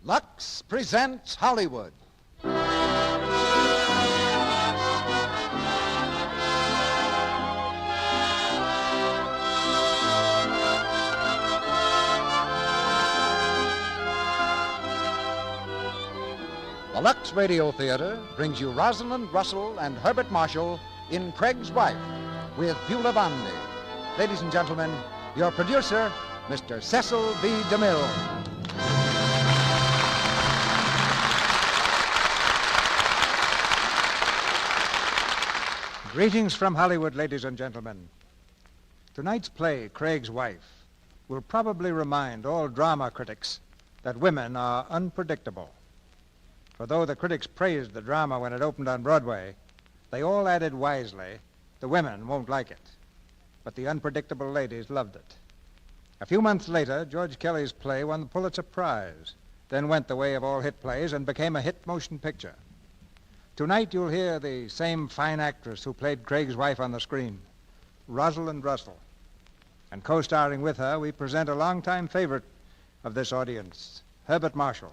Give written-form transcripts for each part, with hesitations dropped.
Lux presents Hollywood. The Lux Radio Theater brings you Rosalind Russell and Herbert Marshall in Craig's Wife with Beulah Bondi. Ladies and gentlemen, your producer, Mr. Cecil B. DeMille. Greetings from Hollywood, ladies and gentlemen. Tonight's play, Craig's Wife, will probably remind all drama critics that women are unpredictable. For though the critics praised the drama when it opened on Broadway, they all added wisely, the women won't like it. But the unpredictable ladies loved it. A few months later, George Kelly's play won the Pulitzer Prize, then went the way of all hit plays and became a hit motion picture. Tonight you'll hear the same fine actress who played Craig's wife on the screen, Rosalind Russell. And co-starring with her, we present a longtime favorite of this audience, Herbert Marshall.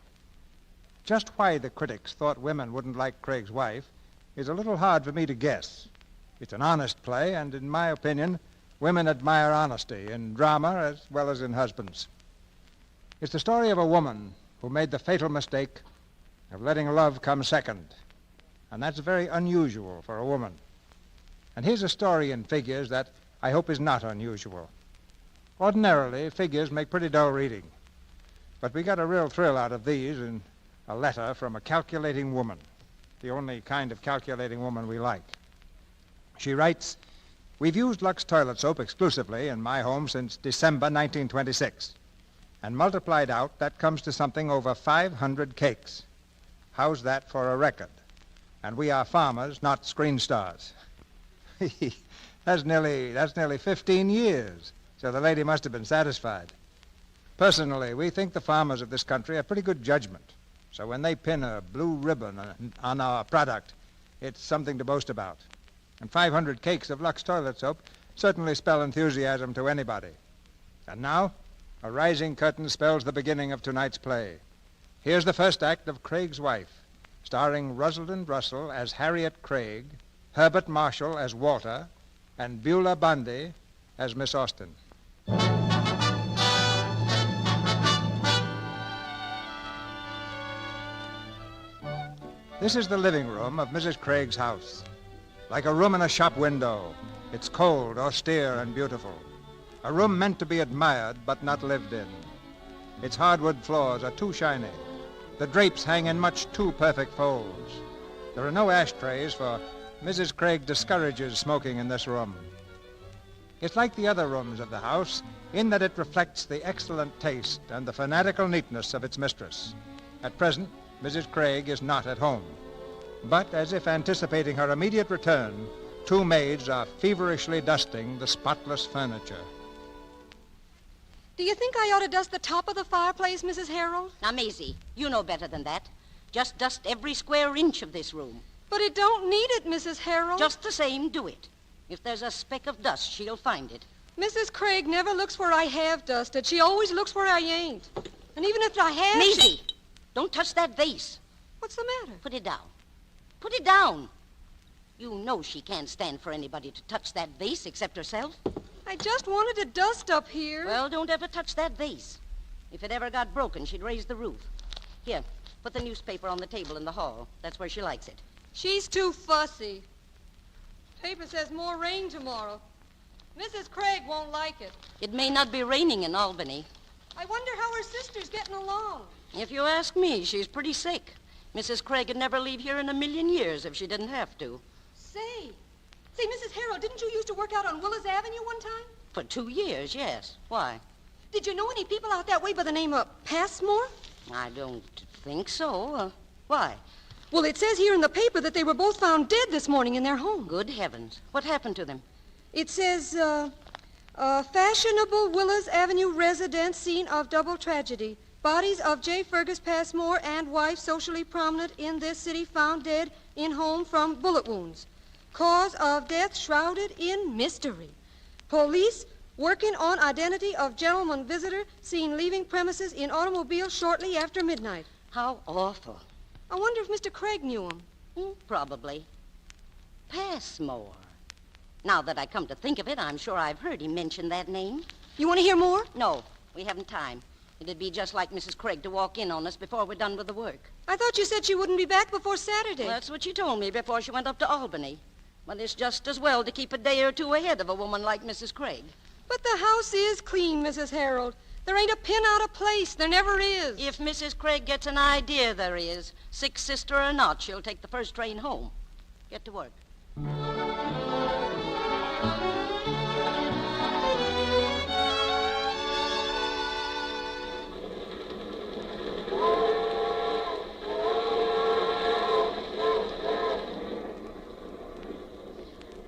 Just why the critics thought women wouldn't like Craig's Wife is a little hard for me to guess. It's an honest play, and in my opinion, women admire honesty in drama as well as in husbands. It's the story of a woman who made the fatal mistake of letting love come second, and that's very unusual for a woman. And here's a story in figures that I hope is not unusual. Ordinarily, figures make pretty dull reading, but we got a real thrill out of these in a letter from a calculating woman, the only kind of calculating woman we like. She writes, "We've used Lux toilet soap exclusively in my home since December 1926, and multiplied out, that comes to something over 500 cakes. How's that for a record? And we are farmers, not screen stars." That's nearly 15 years, so the lady must have been satisfied. Personally, we think the farmers of this country have pretty good judgment. So when they pin a blue ribbon on our product, it's something to boast about. And 500 cakes of Lux toilet soap certainly spell enthusiasm to anybody. And now, a rising curtain spells the beginning of tonight's play. Here's the first act of Craig's Wife, starring Rosalind Russell as Harriet Craig, Herbert Marshall as Walter, and Beulah Bondi as Miss Austen. This is the living room of Mrs. Craig's house. Like a room in a shop window, it's cold, austere, and beautiful. A room meant to be admired, but not lived in. Its hardwood floors are too shiny. The drapes hang in much too perfect folds. There are no ashtrays, for Mrs. Craig discourages smoking in this room. It's like the other rooms of the house, in that it reflects the excellent taste and the fanatical neatness of its mistress. At present, Mrs. Craig is not at home. But as if anticipating her immediate return, two maids are feverishly dusting the spotless furniture. Do you think I ought to dust the top of the fireplace, Mrs. Harold? Now, Maisie, you know better than that. Just dust every square inch of this room. But it don't need it, Mrs. Harold. Just the same, do it. If there's a speck of dust, she'll find it. Mrs. Craig never looks where I have dusted. She always looks where I ain't. And even if I have... Maisie, don't touch that vase. What's the matter? Put it down. Put it down. You know she can't stand for anybody to touch that vase except herself. I just wanted to dust up here. Well, don't ever touch that vase. If it ever got broken, she'd raise the roof. Here, put the newspaper on the table in the hall. That's where she likes it. She's too fussy. Paper says more rain tomorrow. Mrs. Craig won't like it. It may not be raining in Albany. I wonder how her sister's getting along. If you ask me, she's pretty sick. Mrs. Craig would never leave here in a million years if she didn't have to. Say, Mrs. Harold, didn't you used to work out on Willis Avenue one time? For 2 years, yes. Why? Did you know any people out that way by the name of Passmore? I don't think so. Why? Well, it says here in the paper that they were both found dead this morning in their home. Good heavens. What happened to them? It says, fashionable Willis Avenue residence scene of double tragedy. Bodies of J. Fergus Passmore and wife socially prominent in this city found dead in home from bullet wounds. Cause of death shrouded in mystery. Police working on identity of gentleman visitor seen leaving premises in automobile shortly after midnight. How awful. I wonder if Mr. Craig knew him. Probably. Passmore. Now that I come to think of it, I'm sure I've heard him mention that name. You want to hear more? No, we haven't time. It'd be just like Mrs. Craig to walk in on us before we're done with the work. I thought you said she wouldn't be back before Saturday. Well, that's what she told me before she went up to Albany. But it's just as well to keep a day or two ahead of a woman like Mrs. Craig. But the house is clean, Mrs. Harold. There ain't a pin out of place. There never is. If Mrs. Craig gets an idea there is, sick sister or not, she'll take the first train home. Get to work.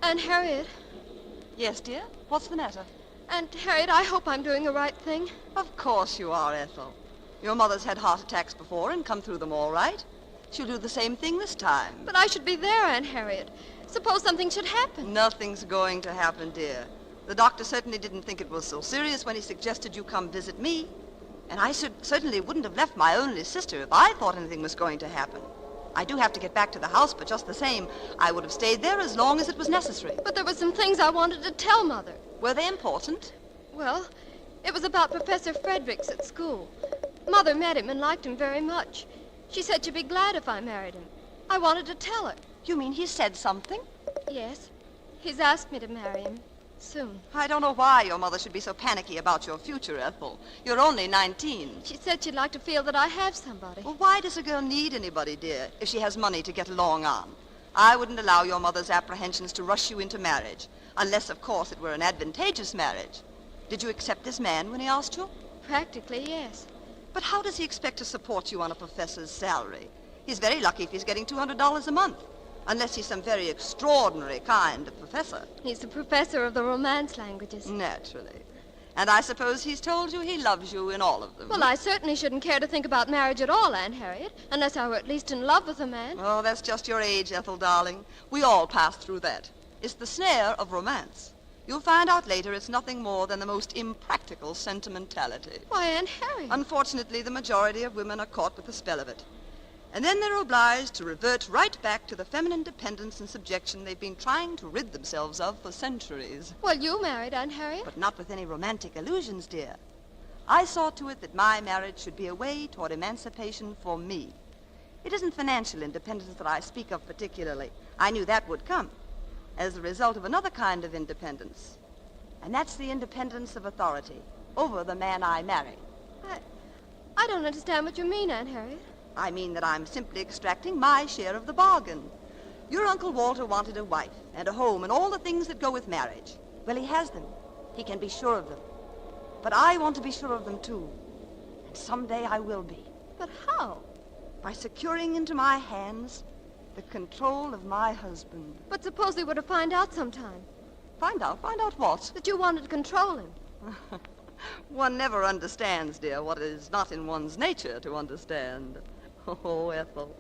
Aunt Harriet. Yes, dear? What's the matter? Aunt Harriet, I hope I'm doing the right thing. Of course you are, Ethel. Your mother's had heart attacks before and come through them all right. She'll do the same thing this time. But I should be there, Aunt Harriet. Suppose something should happen. Nothing's going to happen, dear. The doctor certainly didn't think it was so serious when he suggested you come visit me. And I certainly wouldn't have left my only sister if I thought anything was going to happen. I do have to get back to the house, but just the same, I would have stayed there as long as it was necessary. But there were some things I wanted to tell Mother. Were they important? Well, it was about Professor Fredericks at school. Mother met him and liked him very much. She said she'd be glad if I married him. I wanted to tell her. You mean he said something? Yes. He's asked me to marry him. Soon. I don't know why your mother should be so panicky about your future, Ethel. You're only 19. She said she'd like to feel that I have somebody. Well, why does a girl need anybody, dear, if she has money to get along on? I wouldn't allow your mother's apprehensions to rush you into marriage, unless, of course, it were an advantageous marriage. Did you accept this man when he asked you? Practically, yes. But how does he expect to support you on a professor's salary? He's very lucky if he's getting $200 a month. Unless he's some very extraordinary kind of professor. He's the professor of the Romance languages. Naturally. And I suppose he's told you he loves you in all of them. Well, I certainly shouldn't care to think about marriage at all, Aunt Harriet, unless I were at least in love with a man. Oh, that's just your age, Ethel, darling. We all pass through that. It's the snare of romance. You'll find out later it's nothing more than the most impractical sentimentality. Why, Aunt Harriet. Unfortunately, the majority of women are caught with the spell of it. And then they're obliged to revert right back to the feminine dependence and subjection they've been trying to rid themselves of for centuries. Well, you married, Aunt Harriet. But not with any romantic illusions, dear. I saw to it that my marriage should be a way toward emancipation for me. It isn't financial independence that I speak of particularly. I knew that would come as a result of another kind of independence. And that's the independence of authority over the man I marry. I don't understand what you mean, Aunt Harriet. I mean that I'm simply extracting my share of the bargain. Your Uncle Walter wanted a wife and a home and all the things that go with marriage. Well, he has them. He can be sure of them. But I want to be sure of them, too. And someday I will be. But how? By securing into my hands the control of my husband. But suppose they were to find out sometime. Find out what? That you wanted to control him. One never understands, dear, what is not in one's nature to understand. Oh, Ethel,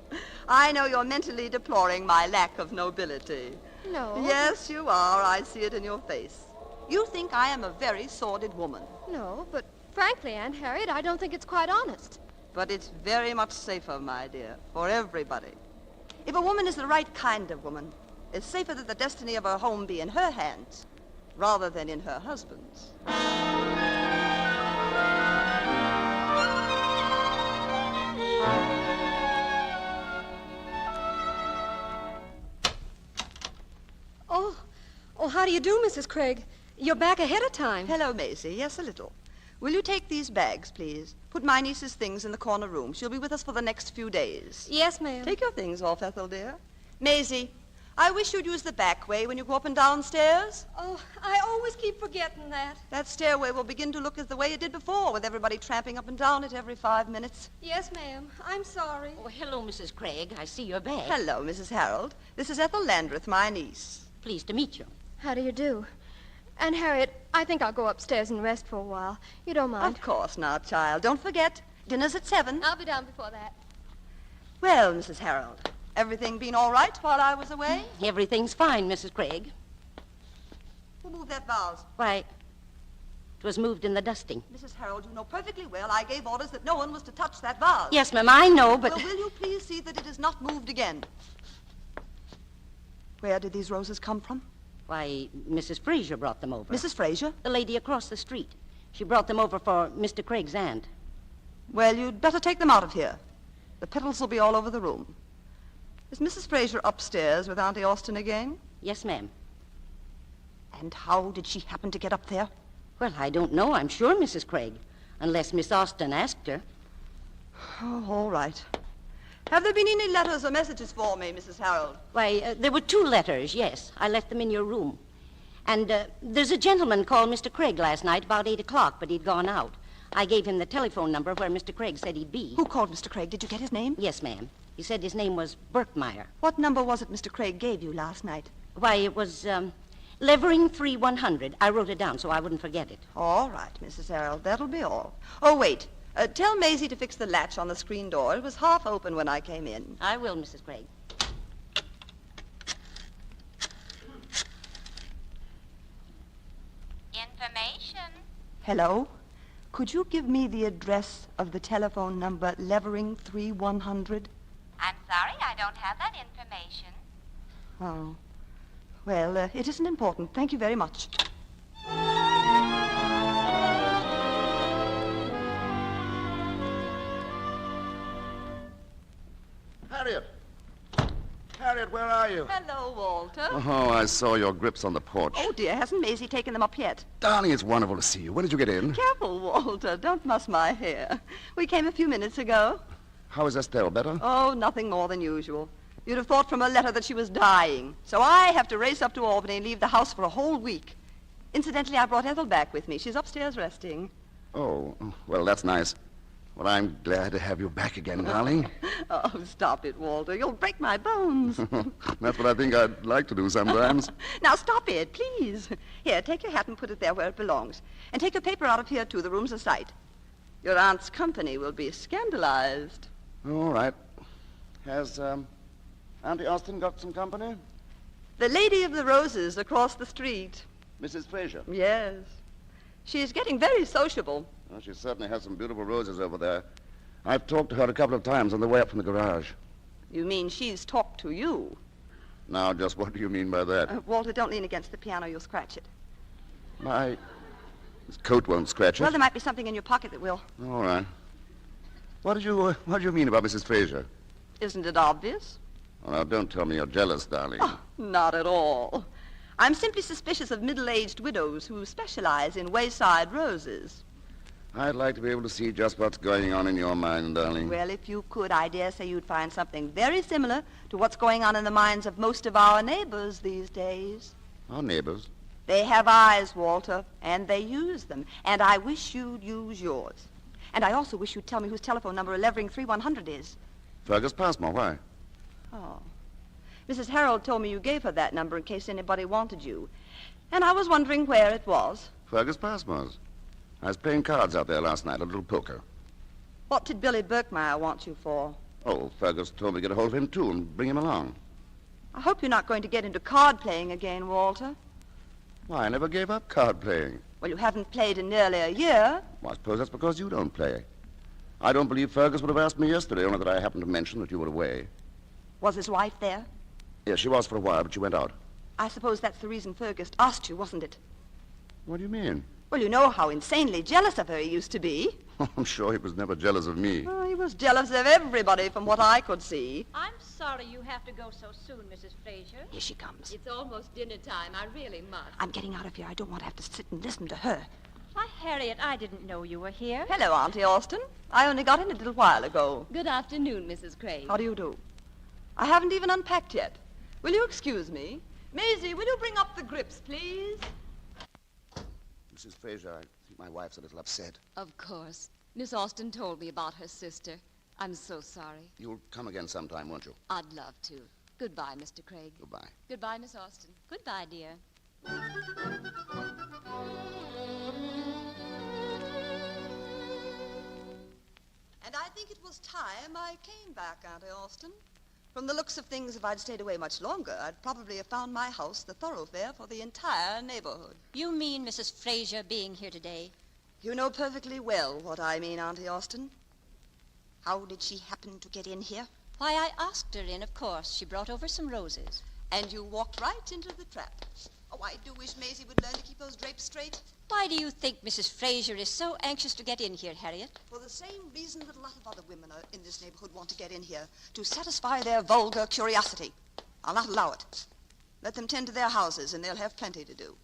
I know you're mentally deploring my lack of nobility. No. Yes, you are. I see it in your face. You think I am a very sordid woman. No, but frankly, Aunt Harriet, I don't think it's quite honest. But it's very much safer, my dear, for everybody. If a woman is the right kind of woman, it's safer that the destiny of her home be in her hands rather than in her husband's. Oh, how do you do, Mrs. Craig? You're back ahead of time. Hello, Maisie. Yes, a little. Will you take these bags, please? Put my niece's things in the corner room. She'll be with us for the next few days. Yes, ma'am. Take your things off, Ethel, dear. Maisie, I wish you'd use the back way when you go up and down stairs. Oh, I always keep forgetting that. That stairway will begin to look as the way it did before, with everybody tramping up and down it every 5 minutes. Yes, ma'am. I'm sorry. Oh, hello, Mrs. Craig. I see you're back. Hello, Mrs. Harold. This is Ethel Landreth, my niece. Pleased to meet you. How do you do? Aunt Harriet, I think I'll go upstairs and rest for a while. You don't mind? Of course not, child. Don't forget, dinner's at 7. I'll be down before that. Well, Mrs. Harold, everything been all right while I was away? Everything's fine, Mrs. Craig. Who moved that vase? Why, It was moved in the dusting. Mrs. Harold, you know perfectly well I gave orders that no one was to touch that vase. Yes, ma'am, I know, but... Well, will you please see that it is not moved again? Where did these roses come from? Why, Mrs. Fraser brought them over. Mrs. Fraser? The lady across the street. She brought them over for Mr. Craig's aunt. Well, you'd better take them out of here. The petals will be all over the room. Is Mrs. Fraser upstairs with Auntie Austin again? Yes, ma'am. And how did she happen to get up there? Well, I don't know, I'm sure, Mrs. Craig. Unless Miss Austin asked her. Oh, all right. Have there been any letters or messages for me, Mrs. Harold? Why, there were 2 letters, yes. I left them in your room. And there's a gentleman called Mr. Craig last night about 8 o'clock, but he'd gone out. I gave him the telephone number where Mr. Craig said he'd be. Who called Mr. Craig? Did you get his name? Yes, ma'am. He said his name was Berkmeyer. What number was it Mr. Craig gave you last night? Why, it was Levering 3100. I wrote it down so I wouldn't forget it. All right, Mrs. Harold. That'll be all. Oh, wait. Tell Maisie to fix the latch on the screen door. It was half open when I came in. I will, Mrs. Craig. Information. Hello? Could you give me the address of the telephone number Levering 3100? I'm sorry, I don't have that information. Oh. Well, it isn't important. Thank you very much. Harriet! Harriet, where are you? Hello, Walter. Oh, I saw your grips on the porch. Oh, dear, hasn't Maisie taken them up yet? Darling, it's wonderful to see you. When did you get in? Careful, Walter. Don't muss my hair. We came a few minutes ago. How is Estelle? Better? Oh, nothing more than usual. You'd have thought from her letter that she was dying. So I have to race up to Albany and leave the house for a whole week. Incidentally, I brought Ethel back with me. She's upstairs resting. Oh, well, that's nice. Well, I'm glad to have you back again, darling. Oh, stop it, Walter. You'll break my bones. That's what I think I'd like to do sometimes. Now, stop it, please. Here, take your hat and put it there where it belongs. And take your paper out of here, too. The room's a sight. Your aunt's company will be scandalized. All right. Has, Auntie Austin got some company? The lady of the roses across the street. Mrs. Fraser? Yes. She's getting very sociable. Well, she certainly has some beautiful roses over there. I've talked to her a couple of times on the way up from the garage. You mean she's talked to you? Now, just what do you mean by that? Walter, don't lean against the piano. You'll scratch it. This coat won't scratch it. Well, there might be something in your pocket that will. All right. What did you mean about Mrs. Fraser? Isn't it obvious? Oh, now, don't tell me you're jealous, darling. Oh, not at all. I'm simply suspicious of middle-aged widows who specialize in wayside roses. I'd like to be able to see just what's going on in your mind, darling. Well, if you could, I dare say you'd find something very similar to what's going on in the minds of most of our neighbors these days. Our neighbors? They have eyes, Walter, and they use them. And I wish you'd use yours. And I also wish you'd tell me whose telephone number Levering 3100 is. Fergus Passmore, why? Oh. Mrs. Harold told me you gave her that number in case anybody wanted you. And I was wondering where it was. Fergus Passmore's. I was playing cards out there last night, a little poker. What did Billy Berkmeyer want you for? Oh, Fergus told me to get a hold of him, too, and bring him along. I hope you're not going to get into card playing again, Walter. Why, I never gave up card playing. Well, you haven't played in nearly a year. Well, I suppose that's because you don't play. I don't believe Fergus would have asked me yesterday, only that I happened to mention that you were away. Was his wife there? Yes, she was for a while, but she went out. I suppose that's the reason Fergus asked you, wasn't it? What do you mean? Well, you know how insanely jealous of her he used to be. I'm sure he was never jealous of me. Oh, he was jealous of everybody from what I could see. I'm sorry you have to go so soon, Mrs. Fraser. Here she comes. It's almost dinner time. I really must. I'm getting out of here. I don't want to have to sit and listen to her. Why, Harriet, I didn't know you were here. Hello, Auntie Austin. I only got in a little while ago. Good afternoon, Mrs. Craig. How do you do? I haven't even unpacked yet. Will you excuse me? Maisie, will you bring up the grips, please? Mrs. Fraser, I think my wife's a little upset. Of course. Miss Austin told me about her sister. I'm so sorry. You'll come again sometime, won't you? I'd love to. Goodbye, Mr. Craig. Goodbye. Goodbye, Miss Austin. Goodbye, dear. And I think it was time I came back, Auntie Austin. From the looks of things, if I'd stayed away much longer, I'd probably have found my house the thoroughfare for the entire neighborhood. You mean Mrs. Fraser being here today? You know perfectly well what I mean, Auntie Austin. How did she happen to get in here? Why, I asked her in, of course. She brought over some roses. And you walked right into the trap. Oh, I do wish Maisie would learn to keep those drapes straight. Why do you think Mrs. Fraser is so anxious to get in here, Harriet? For the same reason that a lot of other women in this neighborhood want to get in here, to satisfy their vulgar curiosity. I'll not allow it. Let them tend to their houses, and they'll have plenty to do.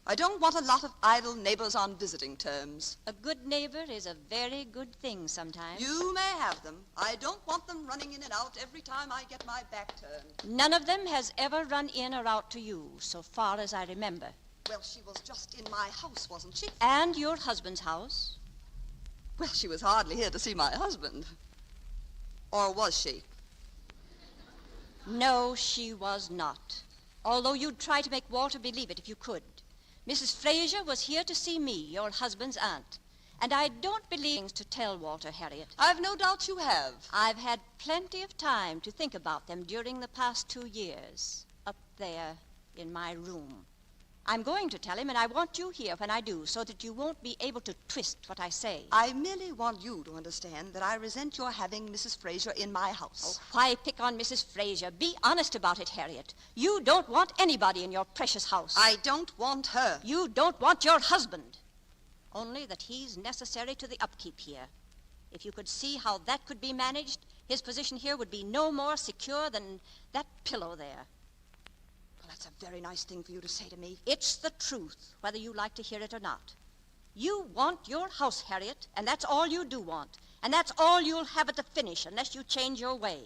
I don't want a lot of idle neighbors on visiting terms. A good neighbor is a very good thing sometimes. You may have them. I don't want them running in and out every time I get my back turned. None of them has ever run in or out to you, so far as I remember. Well, she was just in my house, wasn't she? And your husband's house? Well, she was hardly here to see my husband. Or was she? No, she was not. Although you'd try to make Walter believe it if you could. Mrs. Fraser was here to see me, your husband's aunt. And I don't believe things to tell Walter, Harriet. I've no doubt you have. I've had plenty of time to think about them during the past 2 years, up there in my room. I'm going to tell him, and I want you here when I do, so that you won't be able to twist what I say. I merely want you to understand that I resent your having Mrs. Fraser in my house. Oh, why pick on Mrs. Fraser? Be honest about it, Harriet. You don't want anybody in your precious house. I don't want her. You don't want your husband. Only that he's necessary to the upkeep here. If you could see how that could be managed, his position here would be no more secure than that pillow there. That's a very nice thing for you to say to me. It's the truth, whether you like to hear it or not. You want your house, Harriet, and that's all you do want. And that's all you'll have at the finish, unless you change your way.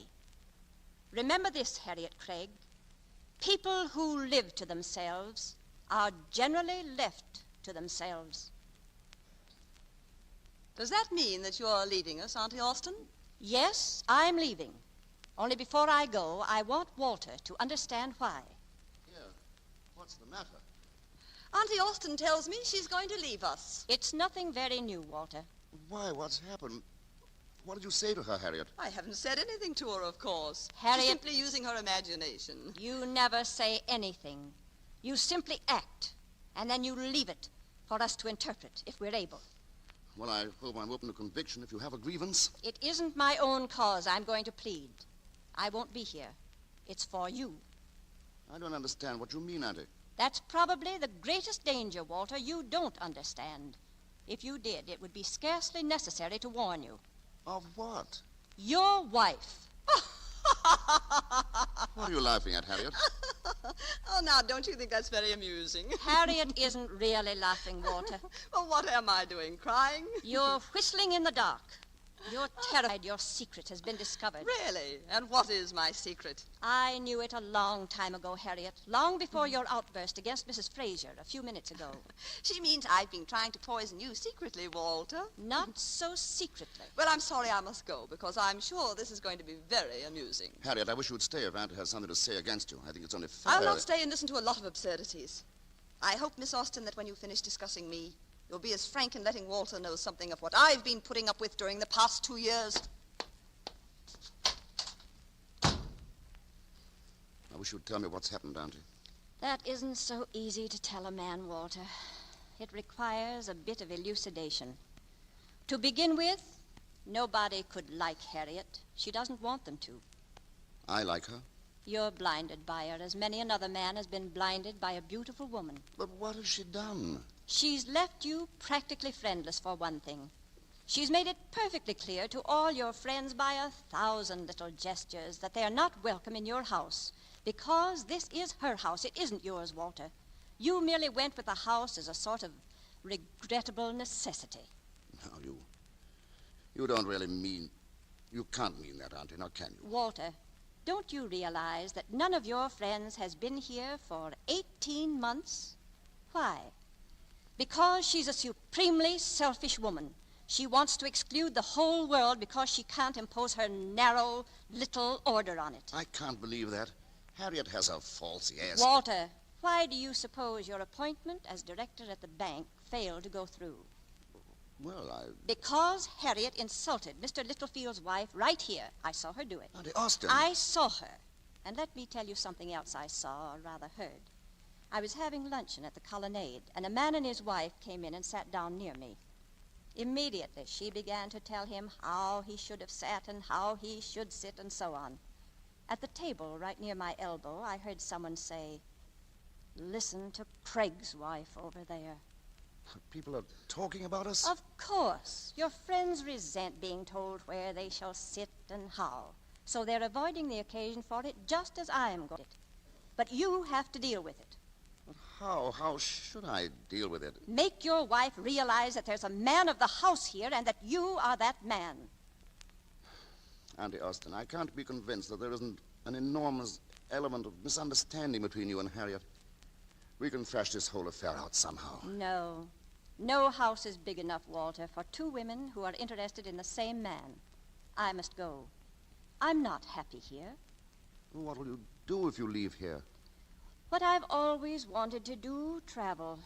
Remember this, Harriet Craig. People who live to themselves are generally left to themselves. Does that mean that you're leaving us, Auntie Austin? Yes, I'm leaving. Only before I go, I want Walter to understand why. What's the matter? Auntie Austin tells me she's going to leave us. It's nothing very new, Walter. Why, what's happened? What did you say to her, Harriet? I haven't said anything to her, of course. Harriet, she's simply using her imagination. You never say anything. You simply act, and then you leave it for us to interpret, if we're able. Well, I hope I'm open to conviction if you have a grievance. It isn't my own cause I'm going to plead. I won't be here. It's for you. I don't understand what you mean, Auntie. That's probably the greatest danger, Walter, you don't understand. If you did, it would be scarcely necessary to warn you. Of what? Your wife. What are you laughing at, Harriet? Oh, now, don't you think that's very amusing? Harriet isn't really laughing, Walter. Well, what am I doing, crying? You're whistling in the dark. You're terrified your secret has been discovered. Really? And what is my secret? I knew it a long time ago, Harriet. Long before your outburst against Mrs. Fraser a few minutes ago. She means I've been trying to poison you secretly, Walter. Not so secretly. Well, I'm sorry I must go, because I'm sure this is going to be very amusing. Harriet, I wish you would stay if Auntie has something to say against you. I think it's only fair. I'll not stay and listen to a lot of absurdities. I hope, Miss Austin, that when you finish discussing me, you'll be as frank in letting Walter know something of what I've been putting up with during the past 2 years. I wish you'd tell me what's happened, Auntie. That isn't so easy to tell a man, Walter. It requires a bit of elucidation. To begin with, nobody could like Harriet. She doesn't want them to. I like her. You're blinded by her, as many another man has been blinded by a beautiful woman. But what has she done? She's left you practically friendless, for one thing. She's made it perfectly clear to all your friends by 1,000 little gestures that they're not welcome in your house, because this is her house. It isn't yours, Walter. You merely went with the house as a sort of regrettable necessity. Now, you don't really mean... You can't mean that, Auntie, now can you? Walter, don't you realize that none of your friends has been here for 18 months? Why? Because she's a supremely selfish woman. She wants to exclude the whole world because she can't impose her narrow little order on it. I can't believe that. Harriet has her faults, yes. Walter, why do you suppose your appointment as director at the bank failed to go through? Well, Because Harriet insulted Mr. Littlefield's wife right here. I saw her do it. Auntie Austin. I saw her. And let me tell you something else I saw, or rather heard. I was having luncheon at the Colonnade, and a man and his wife came in and sat down near me. Immediately, she began to tell him how he should have sat and how he should sit and so on. At the table right near my elbow, I heard someone say, "Listen to Craig's wife over there." People are talking about us? Of course. Your friends resent being told where they shall sit and how. So they're avoiding the occasion for it just as I'm going to. But you have to deal with it. But how? How should I deal with it? Make your wife realize that there's a man of the house here and that you are that man. Auntie Austin, I can't be convinced that there isn't an enormous element of misunderstanding between you and Harriet. We can thrash this whole affair out somehow. No. No house is big enough, Walter, for two women who are interested in the same man. I must go. I'm not happy here. What will you do if you leave here? What I've always wanted to do, travel.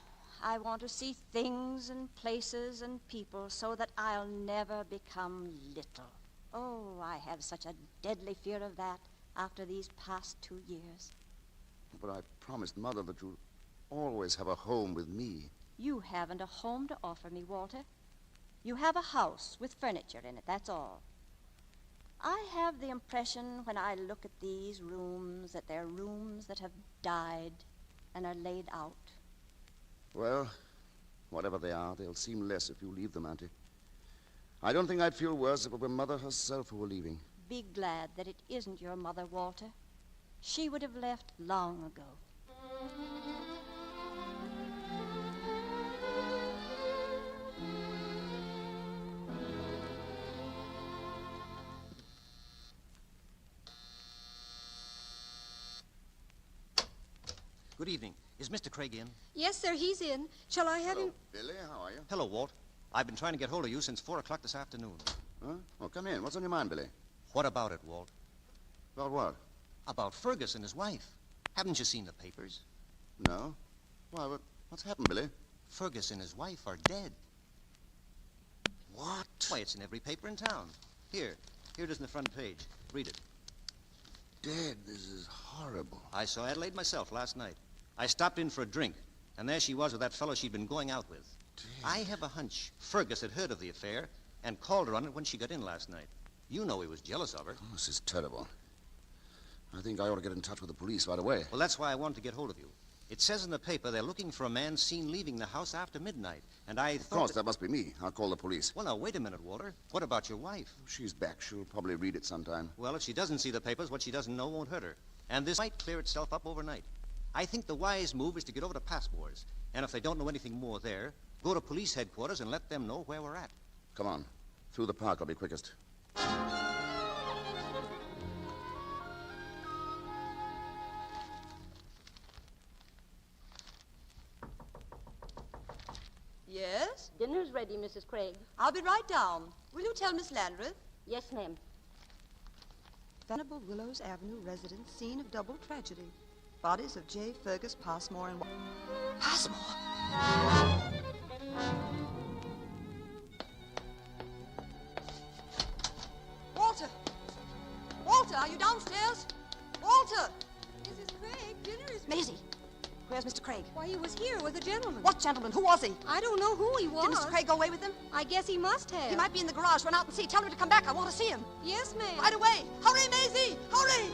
I want to see things and places and people so that I'll never become little. Oh, I have such a deadly fear of that after these past 2 years. But I promised Mother that you'd always have a home with me. You haven't a home to offer me, Walter. You have a house with furniture in it, that's all. I have the impression when I look at these rooms that they're rooms that have died and are laid out. Well, whatever they are, they'll seem less if you leave them, Auntie. I don't think I'd feel worse if it were Mother herself who were leaving. Be glad that it isn't your mother, Walter. She would have left long ago. Good evening. Is Mr. Craig in? Yes, sir, he's in. Shall I have him? Billy, how are you? Hello, Walt. I've been trying to get hold of you since 4 o'clock this afternoon. Huh? Well, come in. What's on your mind, Billy? What about it, Walt? About what? About Fergus and his wife. Haven't you seen the papers? No. Why, what's happened, Billy? Fergus and his wife are dead. What? Why, it's in every paper in town. Here it is in the front page. Read it. Dead. This is horrible. I saw Adelaide myself last night. I stopped in for a drink, and there she was with that fellow she'd been going out with. Dead. I have a hunch Fergus had heard of the affair and called her on it when she got in last night. You know he was jealous of her. Oh, this is terrible. I think I ought to get in touch with the police right away. Well, that's why I wanted to get hold of you. It says in the paper they're looking for a man seen leaving the house after midnight, and I thought... Of course, that must be me. I'll call the police. Well, now, wait a minute, Walter. What about your wife? She's back. She'll probably read it sometime. Well, if she doesn't see the papers, what she doesn't know won't hurt her. And this might clear itself up overnight. I think the wise move is to get over to Passmore's. And if they don't know anything more there, go to police headquarters and let them know where we're at. Come on. Through the park will be quickest. Yes? Dinner's ready, Mrs. Craig. I'll be right down. Will you tell Miss Landreth? Yes, ma'am. Venerable Willows Avenue residence, scene of double tragedy. Bodies of J. Fergus Passmore and... Passmore? Walter! Walter, are you downstairs? Walter! Mrs. Craig, dinner is... Maisie, where's Mr. Craig? Why, he was here with a gentleman. What gentleman? Who was he? I don't know who he was. Did Mr. Craig go away with him? I guess he must have. He might be in the garage. Run out and see. Tell him to come back. I want to see him. Yes, ma'am. Right away! Hurry, Maisie! Hurry!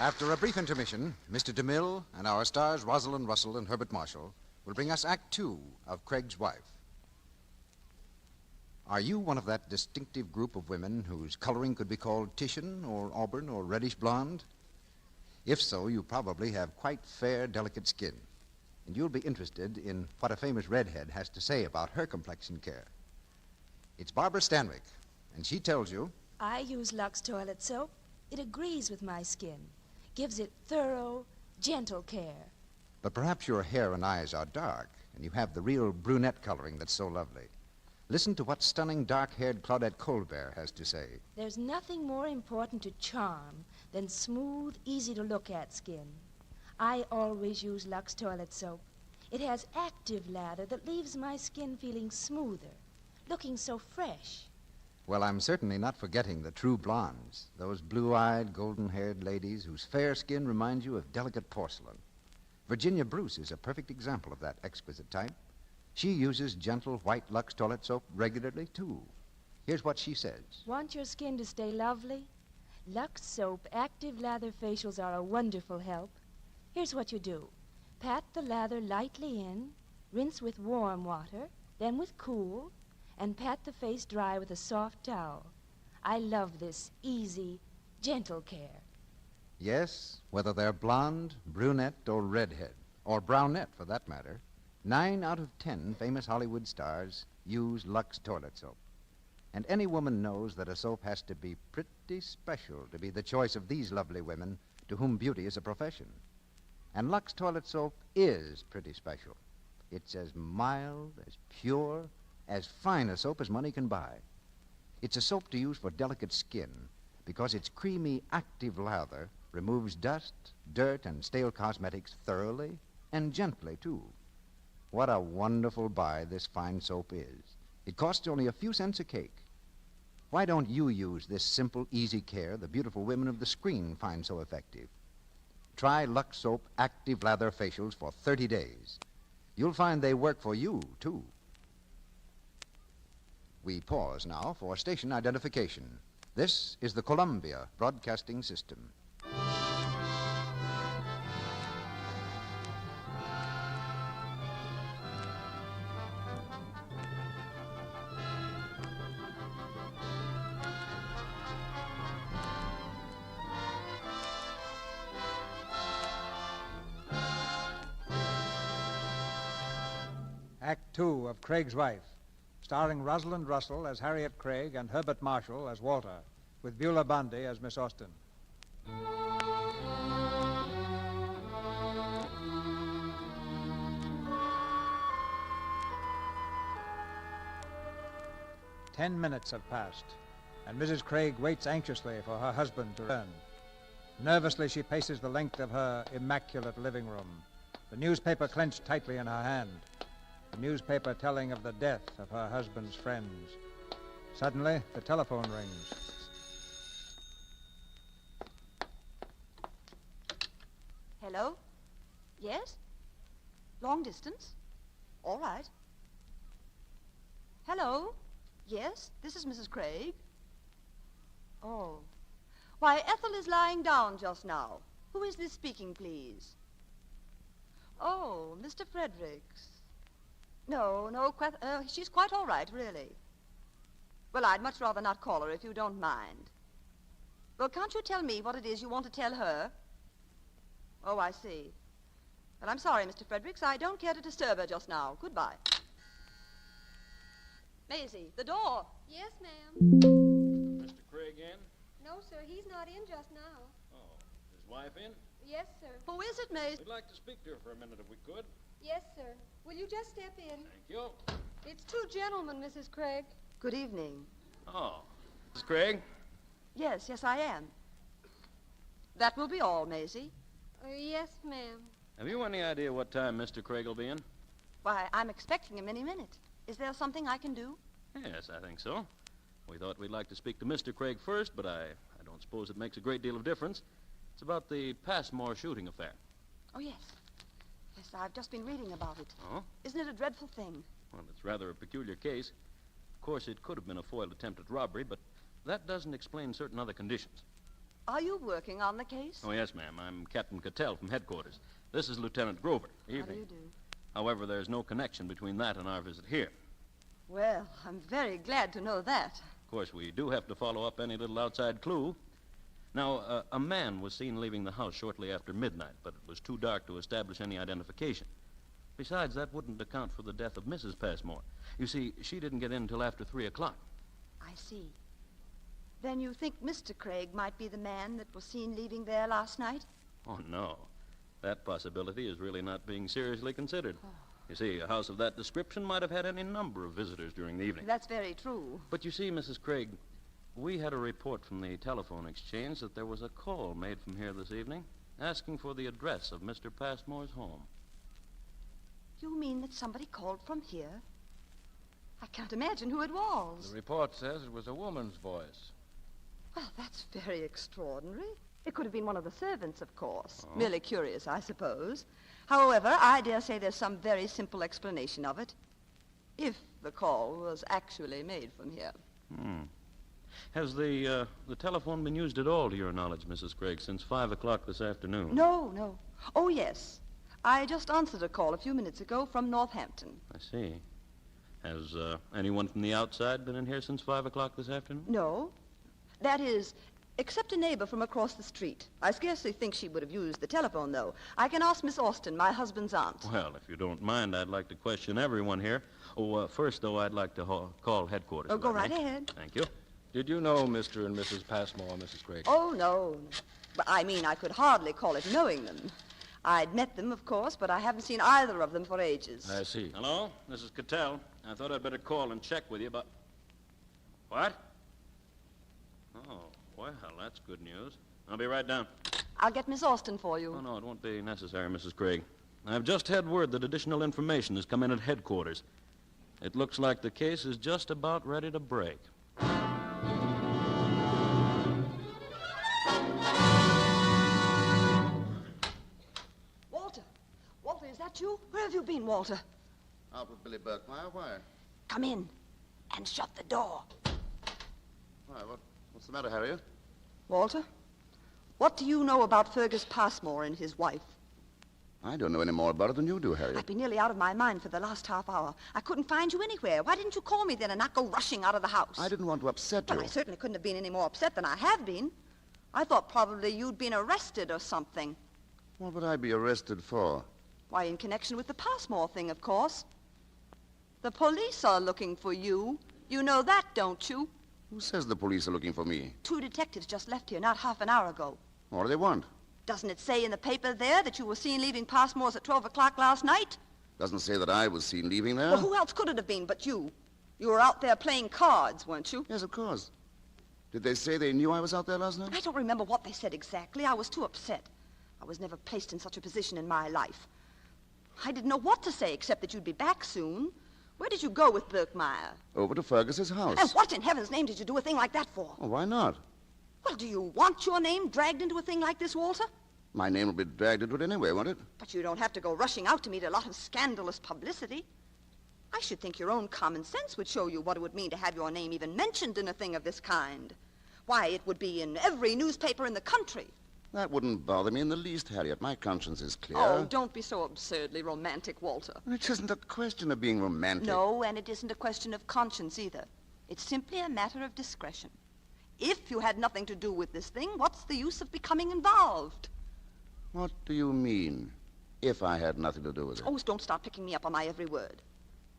After a brief intermission, Mr. DeMille and our stars Rosalind Russell and Herbert Marshall will bring us Act 2 of Craig's Wife. Are you one of that distinctive group of women whose coloring could be called Titian or auburn or reddish blonde? If so, you probably have quite fair, delicate skin, and you'll be interested in what a famous redhead has to say about her complexion care. It's Barbara Stanwyck, and she tells you... I use Lux toilet soap. It agrees with my skin. Gives it thorough, gentle care. But perhaps your hair and eyes are dark, and you have the real brunette coloring that's so lovely. Listen to what stunning dark-haired Claudette Colbert has to say. There's nothing more important to charm than smooth, easy-to-look-at skin. I always use Lux toilet soap. It has active lather that leaves my skin feeling smoother, looking so fresh. Well, I'm certainly not forgetting the true blondes, those blue-eyed, golden-haired ladies whose fair skin reminds you of delicate porcelain. Virginia Bruce is a perfect example of that exquisite type. She uses gentle white Lux toilet soap regularly, too. Here's what she says. Want your skin to stay lovely? Lux soap active lather facials are a wonderful help. Here's what you do. Pat the lather lightly in, rinse with warm water, then with cool, and pat the face dry with a soft towel. I love this easy, gentle care. Yes, whether they're blonde, brunette, or redhead, or brunette for that matter, 9 out of 10 famous Hollywood stars use Lux toilet soap. And any woman knows that a soap has to be pretty special to be the choice of these lovely women to whom beauty is a profession. And Lux toilet soap is pretty special. It's as mild, as pure, as fine a soap as money can buy. It's a soap to use for delicate skin because its creamy, active lather removes dust, dirt, and stale cosmetics thoroughly and gently, too. What a wonderful buy this fine soap is. It costs only a few cents a cake. Why don't you use this simple, easy care the beautiful women of the screen find so effective? Try Lux Soap Active Lather Facials for 30 days. You'll find they work for you, too. We pause now for station identification. This is the Columbia Broadcasting System. Act 2 of Craig's Wife, starring Rosalind Russell as Harriet Craig and Herbert Marshall as Walter, with Beulah Bondi as Miss Austen. Ten minutes have passed, and Mrs. Craig waits anxiously for her husband to return. Nervously, she paces the length of her immaculate living room, the newspaper clenched tightly in her hand. The newspaper telling of the death of her husband's friends. Suddenly, the telephone rings. Hello? Yes? Long distance? All right. Hello? Yes, this is Mrs. Craig. Oh. Why, Ethel is lying down just now. Who is this speaking, please? Oh, Mr. Fredericks. No, she's quite all right, really. Well, I'd much rather not call her if you don't mind. Well, can't you tell me what it is you want to tell her? Oh, I see. Well, I'm sorry, Mr. Fredericks. I don't care to disturb her just now. Goodbye. Maisie, the door. Yes, ma'am. Mr. Craig in? No, sir, he's not in just now. Oh, his wife in? Yes, sir. Who is it, Maisie? We'd like to speak to her for a minute if we could. Yes, sir. Will you just step in? Thank you. It's two gentlemen, Mrs. Craig. Good evening. Oh, Mrs. Craig? Yes, I am. That will be all, Maisie. Yes, ma'am. Have you any idea what time Mr. Craig will be in? Why, I'm expecting him any minute. Is there something I can do? Yes, I think so. We thought we'd like to speak to Mr. Craig first, but I don't suppose it makes a great deal of difference. It's about the Passmore shooting affair. Oh, yes. Yes, I've just been reading about it. Oh? Isn't it a dreadful thing? Well, it's rather a peculiar case. Of course, it could have been a foiled attempt at robbery, but that doesn't explain certain other conditions. Are you working on the case? Oh, yes, ma'am. I'm Captain Cattell from headquarters. This is Lieutenant Grover. Evening. How do you do? However, there's no connection between that and our visit here. Well, I'm very glad to know that. Of course, we do have to follow up any little outside clue. Now, a man was seen leaving the house shortly after midnight, but it was too dark to establish any identification. Besides, that wouldn't account for the death of Mrs. Passmore. You see, she didn't get in until after 3 o'clock. I see. Then you think Mr. Craig might be the man that was seen leaving there last night? Oh, no. That possibility is really not being seriously considered. Oh. You see, a house of that description might have had any number of visitors during the evening. That's very true. But you see, Mrs. Craig, we had a report from the telephone exchange that there was a call made from here this evening asking for the address of Mr. Passmore's home. You mean that somebody called from here? I can't imagine who it was. The report says it was a woman's voice. Well, that's very extraordinary. It could have been one of the servants, of course. Oh. Merely curious, I suppose. However, I dare say there's some very simple explanation of it. If the call was actually made from here. Has the telephone been used at all, to your knowledge, Mrs. Craig, since 5 o'clock this afternoon? No. Oh, yes. I just answered a call a few minutes ago from Northampton. I see. Has anyone from the outside been in here since 5 o'clock this afternoon? No. That is, except a neighbor from across the street. I scarcely think she would have used the telephone, though. I can ask Miss Austin, my husband's aunt. Well, if you don't mind, I'd like to question everyone here. First, though, I'd like to call headquarters. Oh, go right ahead. Thank you. Did you know Mr. and Mrs. Passmore, Mrs. Craig? Oh, no. I mean, I could hardly call it knowing them. I'd met them, of course, but I haven't seen either of them for ages. I see. Hello? This is Cattell. I thought I'd better call and check with you about... What? Oh, well, that's good news. I'll be right down. I'll get Miss Austin for you. Oh, no, it won't be necessary, Mrs. Craig. I've just had word that additional information has come in at headquarters. It looks like the case is just about ready to break. Walter, is that you? Where have you been, Walter? Out with Billy Berkmeyer. Why? Come in and shut the door. Why, what's the matter, Harriet? Walter, what do you know about Fergus Passmore and his wife? I don't know any more about it than you do, Harriet. I've been nearly out of my mind for the last half hour. I couldn't find you anywhere. Why didn't you call me then and not go rushing out of the house? I didn't want to upset you. Well, I certainly couldn't have been any more upset than I have been. I thought probably you'd been arrested or something. What would I be arrested for? Why, in connection with the Passmore thing, of course. The police are looking for you. You know that, don't you? Who says the police are looking for me? 2 detectives just left here not half an hour ago. What do they want? Doesn't it say in the paper there that you were seen leaving Passmore's at 12 o'clock last night? Doesn't say that I was seen leaving there. Well, who else could it have been but you? You were out there playing cards, weren't you? Yes, of course. Did they say they knew I was out there last night? I don't remember what they said exactly. I was too upset. I was never placed in such a position in my life. I didn't know what to say except that you'd be back soon. Where did you go with Berkmeyer? Over to Fergus's house. And what in heaven's name did you do a thing like that for? Well, why not? Well, do you want your name dragged into a thing like this, Walter? My name will be dragged into it anyway, won't it? But you don't have to go rushing out to meet a lot of scandalous publicity. I should think your own common sense would show you what it would mean to have your name even mentioned in a thing of this kind. Why, it would be in every newspaper in the country. That wouldn't bother me in the least, Harriet. My conscience is clear. Oh, don't be so absurdly romantic, Walter. It isn't a question of being romantic. No, and it isn't a question of conscience either. It's simply a matter of discretion. If you had nothing to do with this thing, what's the use of becoming involved? What do you mean, if I had nothing to do with it? Oh, don't start picking me up on my every word.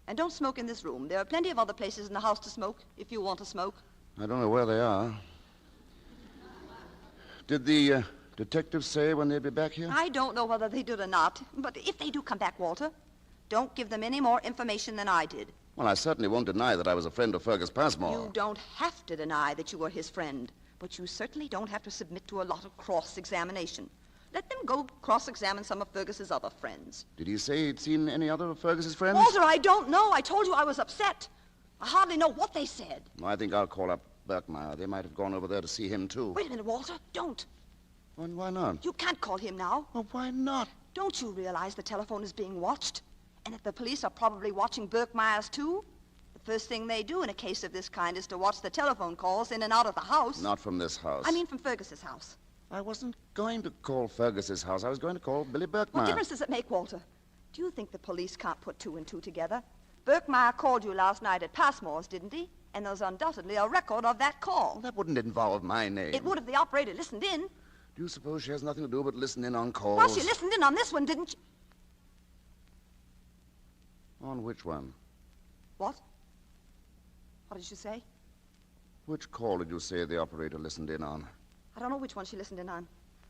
And don't smoke in this room. There are plenty of other places in the house to smoke, if you want to smoke. I don't know where they are. Did the detectives say when they'd be back here? I don't know whether they did or not. But if they do come back, Walter, don't give them any more information than I did. Well, I certainly won't deny that I was a friend of Fergus Passmore. You don't have to deny that you were his friend. But you certainly don't have to submit to a lot of cross-examination. Let them go cross-examine some of Fergus's other friends. Did he say he'd seen any other of Fergus's friends? Walter, I don't know. I told you I was upset. I hardly know what they said. I think I'll call up Berkmeyer. They might have gone over there to see him, too. Wait a minute, Walter. Don't. Well, why not? You can't call him now. Well, why not? Don't you realize the telephone is being watched? And that the police are probably watching Berkmeyer's, too? The first thing they do in a case of this kind is to watch the telephone calls in and out of the house. Not from this house. I mean from Fergus's house. I wasn't going to call Fergus's house. I was going to call Billy Berkmeyer. What difference does it make, Walter? Do you think the police can't put 2 and 2 together? Berkmeyer called you last night at Passmore's, didn't he? And there's undoubtedly a record of that call. Well, that wouldn't involve my name. It would if the operator listened in. Do you suppose she has nothing to do but listen in on calls? Well, she listened in on this one, didn't she? On which one? What? What did you say? Which call did you say the operator listened in on? I don't know which one she listened in on.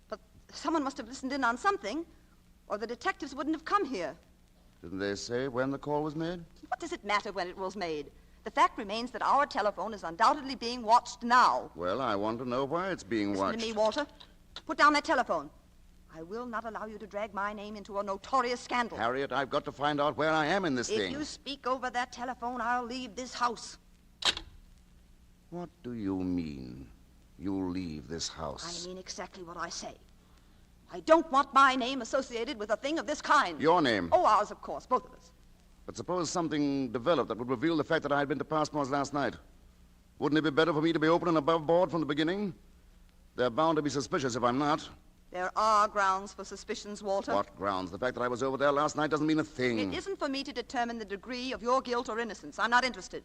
But someone must have listened in on something, or the detectives wouldn't have come here. Didn't they say when the call was made? What does it matter when it was made? The fact remains that our telephone is undoubtedly being watched now. Well, I want to know why it's being watched. Listen to me, Walter. Put down that telephone. I will not allow you to drag my name into a notorious scandal. Harriet, I've got to find out where I am in this thing. If you speak over that telephone, I'll leave this house. What do you mean, you'll leave this house? I mean exactly what I say. I don't want my name associated with a thing of this kind. Your name? Oh, ours, of course, both of us. But suppose something developed that would reveal the fact that I had been to Passmore's last night. Wouldn't it be better for me to be open and above board from the beginning? They're bound to be suspicious if I'm not. There are grounds for suspicions, Walter. What grounds? The fact that I was over there last night doesn't mean a thing. It isn't for me to determine the degree of your guilt or innocence. I'm not interested.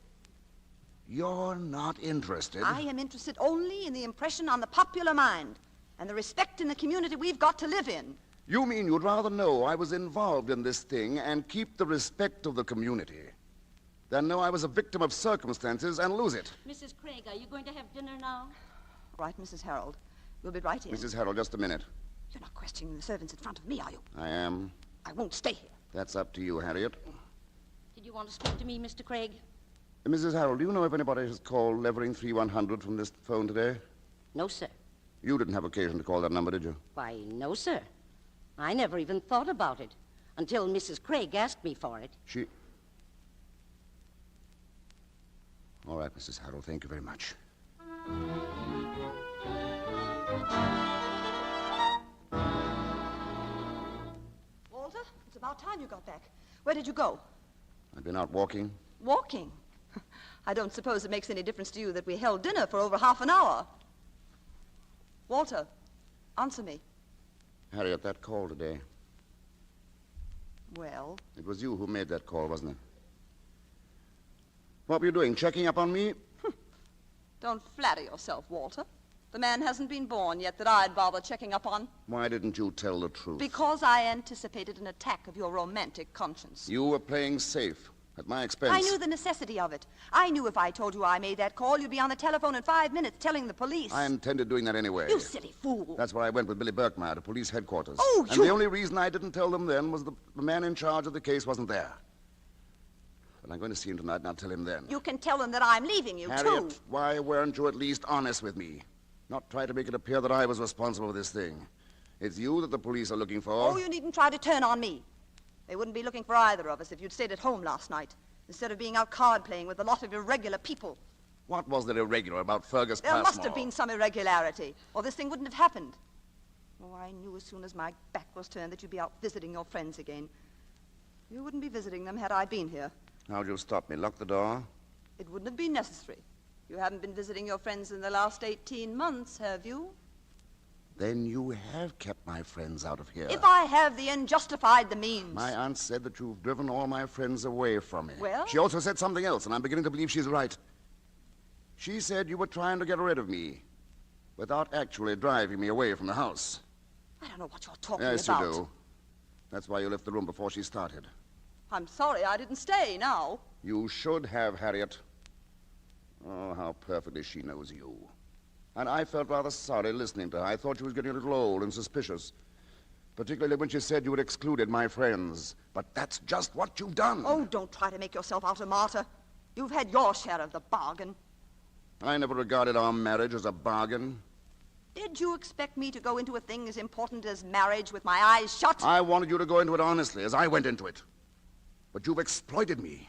You're not interested? I am interested only in the impression on the popular mind and the respect in the community we've got to live in. You mean you'd rather know I was involved in this thing and keep the respect of the community than know I was a victim of circumstances and lose it? Mrs. Craig, are you going to have dinner now? Right, Mrs. Harold. We'll be right in. Mrs. Harold, just a minute. You're not questioning the servants in front of me, are you? I am. I won't stay here. That's up to you, Harriet. Did you want to speak to me, Mr. Craig? Mrs. Harold, do you know if anybody has called Levering 3100 from this phone today? No, sir. You didn't have occasion to call that number, did you? Why, no, sir. I never even thought about it until Mrs. Craig asked me for it. She... All right, Mrs. Harold, thank you very much. Walter, it's about time you got back. Where did you go? I've been out walking. Walking? I don't suppose it makes any difference to you that we held dinner for over half an hour. Walter, answer me. Harriet, that call today. Well? It was you who made that call, wasn't it? What were you doing, checking up on me? Don't flatter yourself, Walter. The man hasn't been born yet that I'd bother checking up on. Why didn't you tell the truth? Because I anticipated an attack of your romantic conscience. You were playing safe, at my expense. I knew the necessity of it. I knew if I told you I made that call, you'd be on the telephone in 5 minutes telling the police. I intended doing that anyway. You silly fool. That's why I went with Billy Birkmeyer to police headquarters. Oh, And the only reason I didn't tell them then was the man in charge of the case wasn't there. But I'm going to see him tonight, and I'll tell him then. You can tell him that I'm leaving you, Harriet, too. why weren't you at least honest with me? Not try to make it appear that I was responsible for this thing. It's you that the police are looking for. Oh, you needn't try to turn on me. They wouldn't be looking for either of us if you'd stayed at home last night, instead of being out card-playing with a lot of irregular people. What was there irregular about Fergus There Passmore? must have been some irregularity, or this thing wouldn't have happened. Oh, I knew as soon as my back was turned that you'd be out visiting your friends again. You wouldn't be visiting them had I been here. How'd you stop me? Lock the door? It wouldn't have been necessary. You haven't been visiting your friends in the last 18 months, have you? Then you have kept my friends out of here. If I have the end justified the means. My aunt said that you've driven all my friends away from me. Well? She also said something else, and I'm beginning to believe she's right. She said you were trying to get rid of me without actually driving me away from the house. I don't know what you're talking Yes, about. you do. That's why you left the room before she started. I'm sorry I didn't stay now. You should have, Harriet. Oh, how perfectly she knows you. And I felt rather sorry listening to her. I thought she was getting a little old and suspicious. Particularly when she said you had excluded my friends. But that's just what you've done. Oh, don't try to make yourself out a martyr. You've had your share of the bargain. I never regarded our marriage as a bargain. Did you expect me to go into a thing as important as marriage with my eyes shut? I wanted you to go into it honestly, as I went into it. But you've exploited me.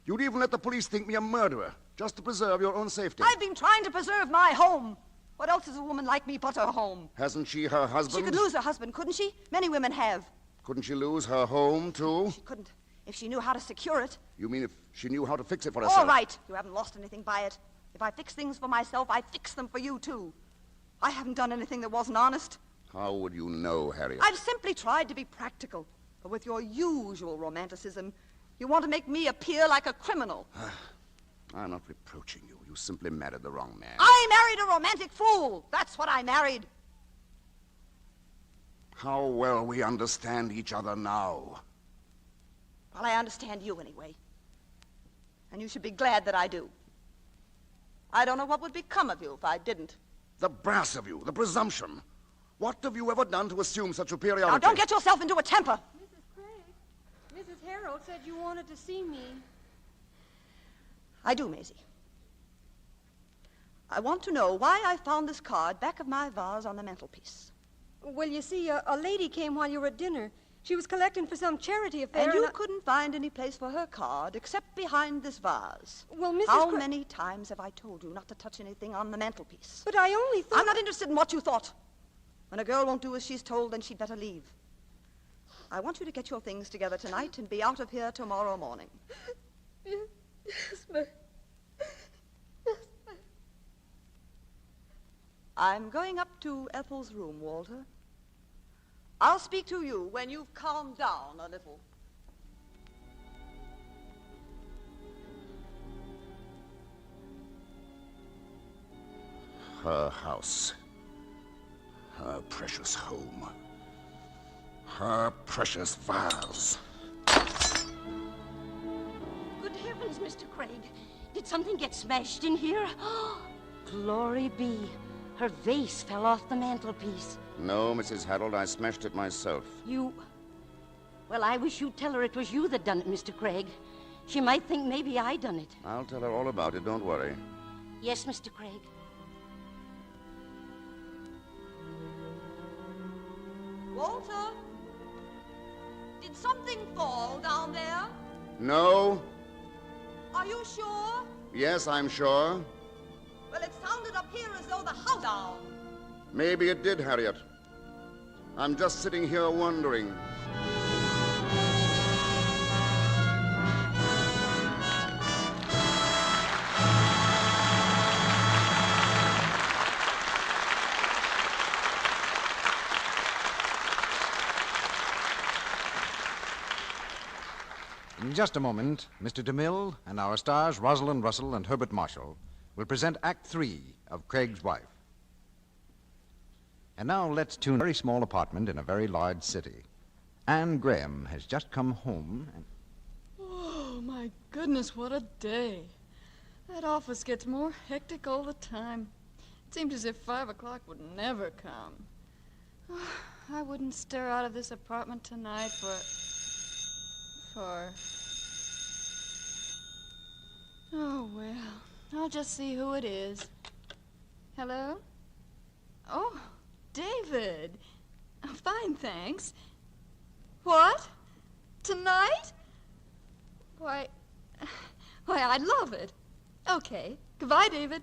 You'd even let the police think me a murderer, just to preserve your own safety. I've been trying to preserve my home. What else is a woman like me but her home? Hasn't she her husband? She could lose her husband, couldn't she? Many women have. Couldn't she lose her home, too? She couldn't, if she knew how to secure it. You mean if she knew how to fix it for herself? All right. You haven't lost anything by it. If I fix things for myself, I fix them for you, too. I haven't done anything that wasn't honest. How would you know, Harriet? I've simply tried to be practical. But with your usual romanticism, you want to make me appear like a criminal. I'm not reproaching you. You simply married the wrong man. I married a romantic fool. That's what I married. How well we understand each other now. Well, I understand you anyway. And you should be glad that I do. I don't know what would become of you if I didn't. The brass of you, the presumption. What have you ever done to assume such superiority? Now, don't get yourself into a temper. Mrs. Mrs. Harold said you wanted to see me. I do, Maisie. I want to know why I found this card back of my vase on the mantelpiece. Well, you see, a lady came while you were at dinner. She was collecting for some charity affair. And you couldn't find any place for her card except behind this vase. Well, Mrs. How many times have I told you not to touch anything on the mantelpiece? But I only thought... I'm not interested in what you thought. When a girl won't do as she's told, then she'd better leave. I want you to get your things together tonight and be out of here tomorrow morning. Yes, ma'am. I'm going up to Ethel's room, Walter. I'll speak to you when you've calmed down a little. Her house. Her precious home. Her precious vase. Good heavens, Mr. Craig. Did something get smashed in here? Glory be. Her vase fell off the mantelpiece. No, Mrs. Harold, I smashed it myself. You... Well, I wish you'd tell her it was you that done it, Mr. Craig. She might think maybe I done it. I'll tell her all about it, don't worry. Yes, Mr. Craig. Walter? Did something fall down there? No. Are you sure? Yes, I'm sure. Well, it sounded up here as though the house down. Maybe it did, Harriet. I'm just sitting here wondering. In just a moment, Mr. DeMille and our stars, Rosalind Russell and Herbert Marshall, will present Act 3 of Craig's Wife. And now let's tune a very small apartment in a very large city. Anne Graham has just come home and... Oh, my goodness, what a day. That office gets more hectic all the time. It seems as if 5 o'clock would never come. Oh, I wouldn't stir out of this apartment tonight for... Oh, well, I'll just see who it is. Hello? Oh, David. Oh, fine, thanks. What? Tonight? Why, I'd love it. Okay. Goodbye, David.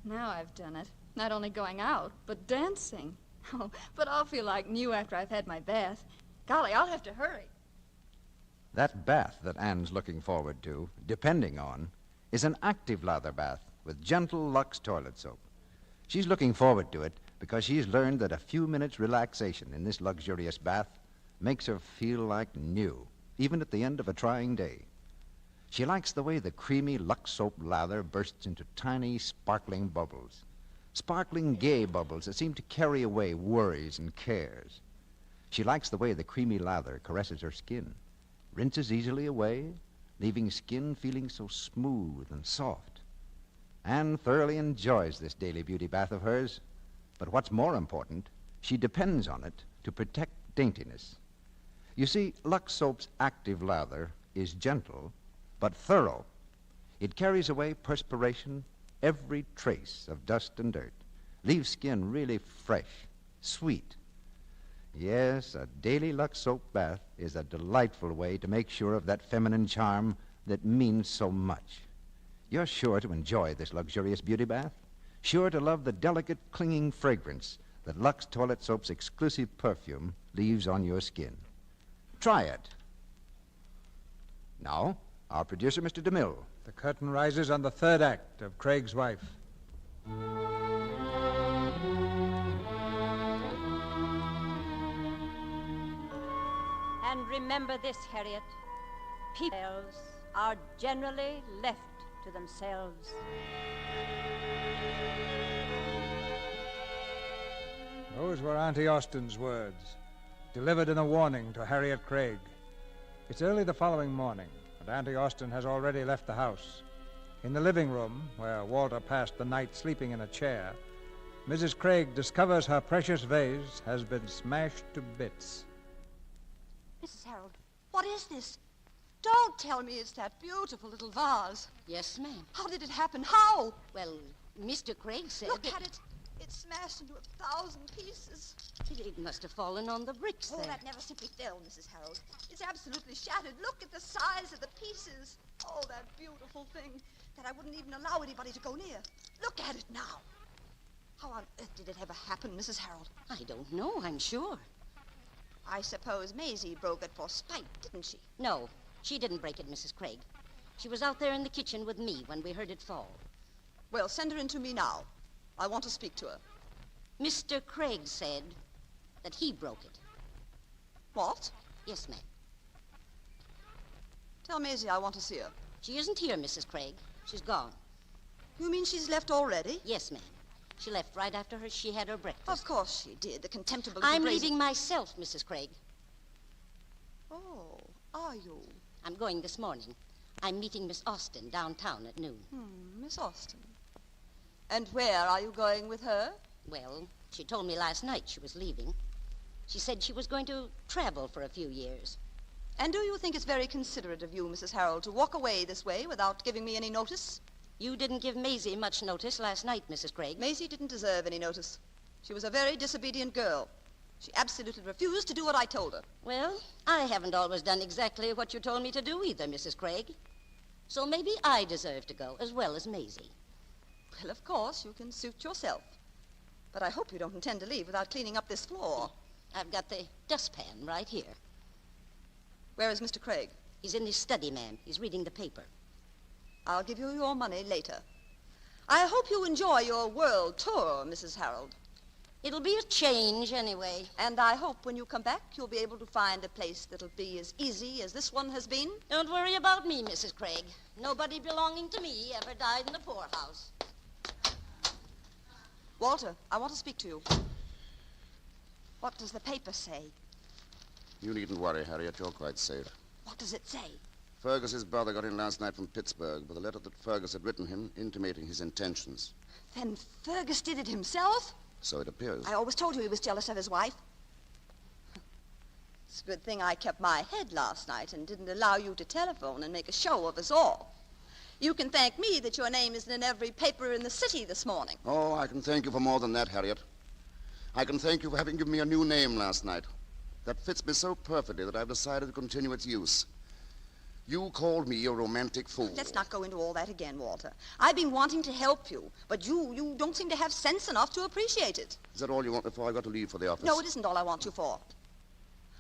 Now I've done it. Not only going out, but dancing. Oh, but I'll feel like new after I've had my bath. Golly, I'll have to hurry. That bath that Anne's looking forward to, depending on, is an active lather bath with gentle Lux toilet soap. She's looking forward to it because she's learned that a few minutes relaxation in this luxurious bath makes her feel like new, even at the end of a trying day. She likes the way the creamy Lux soap lather bursts into tiny, sparkling bubbles. Sparkling, gay bubbles that seem to carry away worries and cares. She likes the way the creamy lather caresses her skin, rinses easily away, leaving skin feeling so smooth and soft. Anne thoroughly enjoys this daily beauty bath of hers, but what's more important, she depends on it to protect daintiness. You see, Lux Soap's active lather is gentle, but thorough. It carries away perspiration, every trace of dust and dirt, leaves skin really fresh, sweet. Yes, a daily Lux Soap bath is a delightful way to make sure of that feminine charm that means so much. You're sure to enjoy this luxurious beauty bath, sure to love the delicate, clinging fragrance that Lux Toilet Soap's exclusive perfume leaves on your skin. Try it. Now, our producer, Mr. DeMille. The curtain rises on the third act of Craig's Wife. And remember this, Harriet. People are generally left to themselves. Those were Auntie Austen's words, delivered in a warning to Harriet Craig. It's early the following morning, and Auntie Austen has already left the house. In the living room, where Walter passed the night sleeping in a chair, Mrs. Craig discovers her precious vase has been smashed to bits. Mrs. Harold, What is this? Don't tell me it's that beautiful little vase. Yes, ma'am. How did it happen? How? Well, Mr. Craig said... Look at it. It's smashed into 1,000 pieces. It must have fallen on the bricks Oh, there. that never simply fell, Mrs. Harold. It's absolutely shattered. Look at the size of the pieces. Oh, that beautiful thing that I wouldn't even allow anybody to go near. Look at it now. How on earth did it ever happen, Mrs. Harold? I don't know, I'm sure. I suppose Maisie broke it for spite, didn't she? No, she didn't break it, Mrs. Craig. She was out there in the kitchen with me when we heard it fall. Well, send her in to me now. I want to speak to her. Mr. Craig said that he broke it. What? Yes, ma'am. Tell Maisie I want to see her. She isn't here, Mrs. Craig. She's gone. You mean she's left already? Yes, ma'am. She left right after she had her breakfast. Of course she did. The contemptible little I'm brazen... leaving myself, Mrs. Craig. Oh, are you? I'm going this morning. I'm meeting Miss Austin downtown at noon. Miss Austin. And where are you going with her? Well, she told me last night she was leaving. She said she was going to travel for a few years. And do you think it's very considerate of you, Mrs. Harold, to walk away this way without giving me any notice? You didn't give Maisie much notice last night, Mrs. Craig. Maisie didn't deserve any notice. She was a very disobedient girl. She absolutely refused to do what I told her. Well, I haven't always done exactly what you told me to do either, Mrs. Craig. So maybe I deserve to go as well as Maisie. Well, of course, you can suit yourself. But I hope you don't intend to leave without cleaning up this floor. I've got the dustpan right here. Where is Mr. Craig? He's in his study, ma'am. He's reading the paper. I'll give you your money later. I hope you enjoy your world tour, Mrs. Harold. It'll be a change anyway. And I hope when you come back, you'll be able to find a place that'll be as easy as this one has been. Don't worry about me, Mrs. Craig. Nobody belonging to me ever died in the poorhouse. Walter, I want to speak to you. What does the paper say? You needn't worry, Harriet. You're quite safe. What does it say? Fergus's brother got in last night from Pittsburgh with a letter that Fergus had written him intimating his intentions. Then Fergus did it himself? So it appears. I always told you he was jealous of his wife. It's a good thing I kept my head last night and didn't allow you to telephone and make a show of us all. You can thank me that your name isn't in every paper in the city this morning. Oh, I can thank you for more than that, Harriet. I can thank you for having given me a new name last night. That fits me so perfectly that I've decided to continue its use. You called me a romantic fool. Let's not go into all that again, Walter. I've been wanting to help you, but you don't seem to have sense enough to appreciate it. Is that all you want before I got to leave for the office? No, it isn't all I want you for.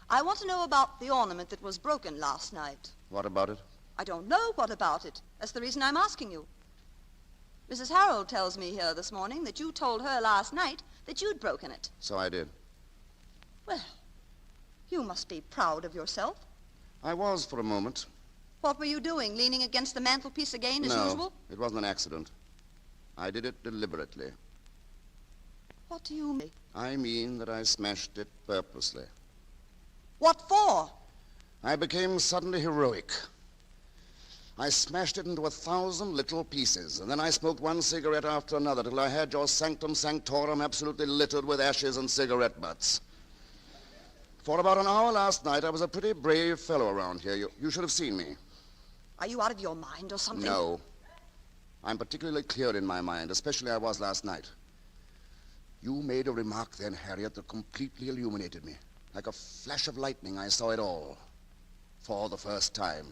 I want to know about the ornament that was broken last night. What about it? I don't know what about it. That's the reason I'm asking you. Mrs. Harold tells me here this morning that you told her last night that you'd broken it. So I did. Well, you must be proud of yourself. I was for a moment. What were you doing, leaning against the mantelpiece again as usual? No, it wasn't an accident. I did it deliberately. What do you mean? I mean that I smashed it purposely. What for? I became suddenly heroic. I smashed it into 1,000 little pieces, and then I smoked one cigarette after another till I had your sanctum sanctorum absolutely littered with ashes and cigarette butts. For about an hour last night, I was a pretty brave fellow around here. You should have seen me. Are you out of your mind or something? No. I'm particularly clear in my mind, especially I was last night. You made a remark then, Harriet, that completely illuminated me. Like a flash of lightning, I saw it all. For the first time.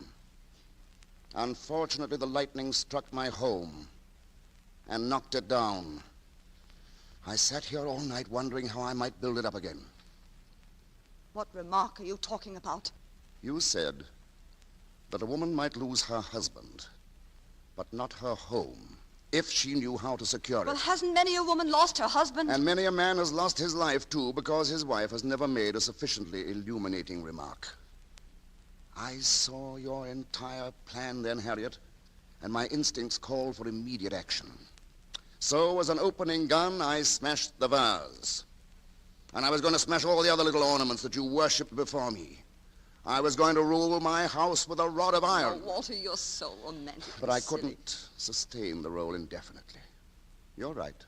Unfortunately, the lightning struck my home and knocked it down. I sat here all night wondering how I might build it up again. What remark are you talking about? You said that a woman might lose her husband, but not her home, if she knew how to secure it. Well, hasn't many a woman lost her husband? And many a man has lost his life, too, because his wife has never made a sufficiently illuminating remark. I saw your entire plan then, Harriet, and my instincts called for immediate action. So, as an opening gun, I smashed the vase. And I was going to smash all the other little ornaments that you worshipped before me. I was going to rule my house with a rod of iron. Oh, Walter, you're so romantic. But I couldn't sustain the role indefinitely. You're right.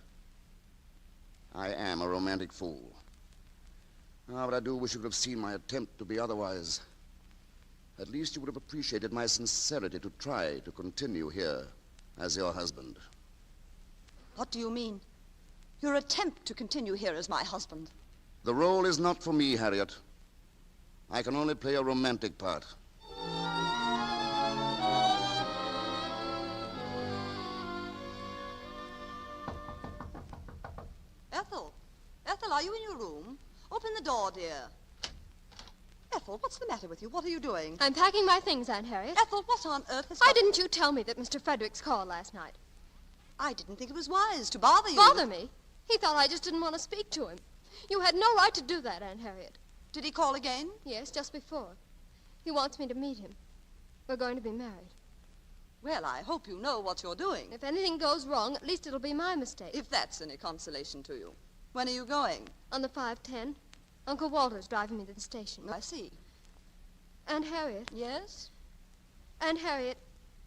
I am a romantic fool. Ah, but I do wish you could have seen my attempt to be otherwise. At least you would have appreciated my sincerity to try to continue here as your husband. What do you mean? Your attempt to continue here as my husband. The role is not for me, Harriet. I can only play a romantic part. Ethel! Ethel, are you in your room? Open the door, dear. Ethel, what's the matter with you? What are you doing? I'm packing my things, Aunt Harriet. Ethel, what on earth has... Why didn't you tell me that Mr. Fredericks called last night? I didn't think it was wise to bother you. Bother me? He thought I just didn't want to speak to him. You had no right to do that, Aunt Harriet. Did he call again? Yes, just before. He wants me to meet him. We're going to be married. Well, I hope you know what you're doing. If anything goes wrong, at least it'll be my mistake. If that's any consolation to you. When are you going? On the 5:10. Uncle Walter's driving me to the station. I see. Aunt Harriet. Yes? Aunt Harriet,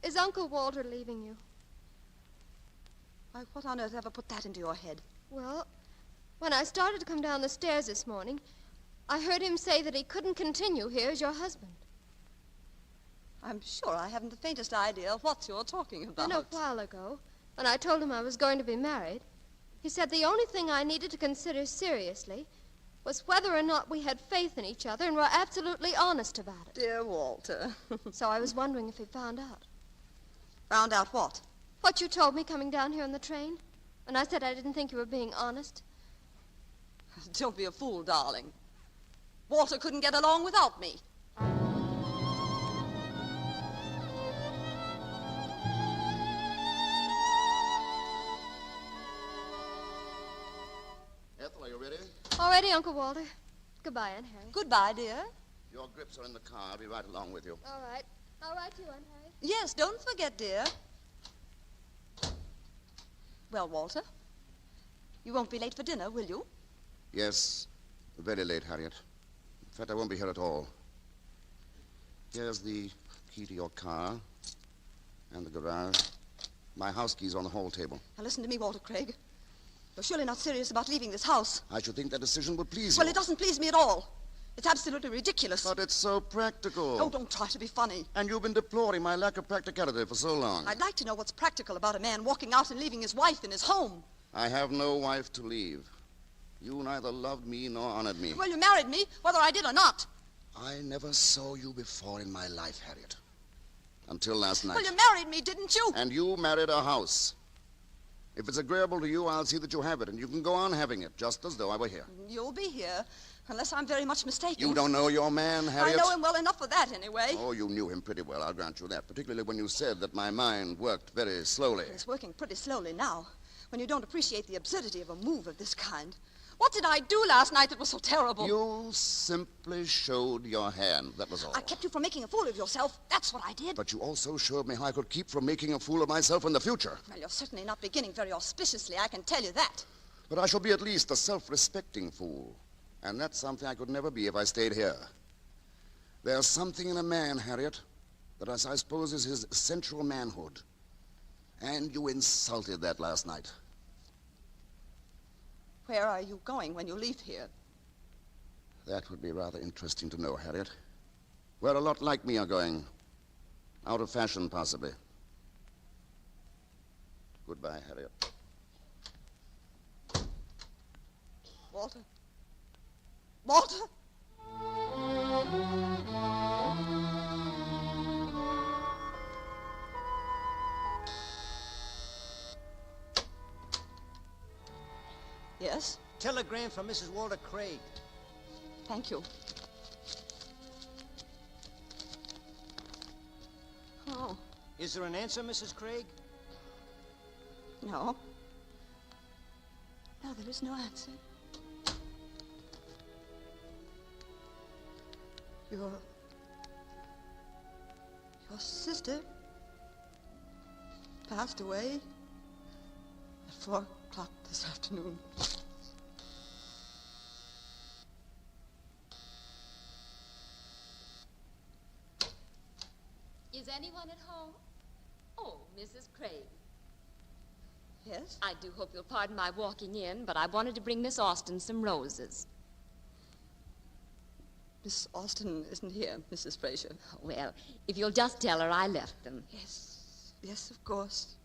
is Uncle Walter leaving you? Why, what on earth ever put that into your head? Well, when I started to come down the stairs this morning, I heard him say that he couldn't continue here as your husband. I'm sure I haven't the faintest idea what you're talking about. Then a while ago, when I told him I was going to be married, he said the only thing I needed to consider seriously was whether or not we had faith in each other and were absolutely honest about it. Dear Walter. So I was wondering if he found out. Found out what? What you told me coming down here on the train. And I said I didn't think you were being honest. Don't be a fool, darling. Walter couldn't get along without me. Ethel, are you ready? All ready, Uncle Walter. Goodbye, Aunt Harriet. Goodbye, dear. Your grips are in the car. I'll be right along with you. All right. I'll write to you, Aunt Harriet. Yes, don't forget, dear. Well, Walter, you won't be late for dinner, will you? Yes, very late, Harriet. In fact, I won't be here at all. Here's the key to your car and the garage. My house key's on the hall table. Now listen to me, Walter Craig. You're surely not serious about leaving this house. I should think that decision would please you. Well, it doesn't please me at all. It's absolutely ridiculous. But it's so practical. Oh, don't try to be funny. And you've been deploring my lack of practicality for so long. I'd like to know what's practical about a man walking out and leaving his wife in his home. I have no wife to leave. You neither loved me nor honored me. Well, you married me, whether I did or not. I never saw you before in my life, Harriet. Until last night. Well, you married me, didn't you? And you married a house. If it's agreeable to you, I'll see that you have it, and you can go on having it, just as though I were here. You'll be here, unless I'm very much mistaken. You don't know your man, Harriet? I know him well enough for that, anyway. Oh, you knew him pretty well, I'll grant you that, particularly when you said that my mind worked very slowly. It's working pretty slowly now, when you don't appreciate the absurdity of a move of this kind. What did I do last night that was so terrible? You simply showed your hand, that was all. I kept you from making a fool of yourself. That's what I did. But you also showed me how I could keep from making a fool of myself in the future. Well, you're certainly not beginning very auspiciously, I can tell you that. But I shall be at least a self-respecting fool. And that's something I could never be if I stayed here. There's something in a man, Harriet, that I suppose is his essential manhood. And you insulted that last night. Where are you going when you leave here? That would be rather interesting to know, Harriet. Where a lot like me are going. Out of fashion, possibly. Goodbye, Harriet. Walter? Walter? Yes? Telegram from Mrs. Walter Craig. Thank you. Oh. Is there an answer, Mrs. Craig? No. No, there is no answer. Your sister passed away at 4 o'clock this afternoon. Is anyone at home? Oh, Mrs. Craig. Yes? I do hope you'll pardon my walking in, but I wanted to bring Miss Austen some roses. Miss Austin isn't here, Mrs. Fraser. Well, if you'll just tell her I left them. Yes, of course.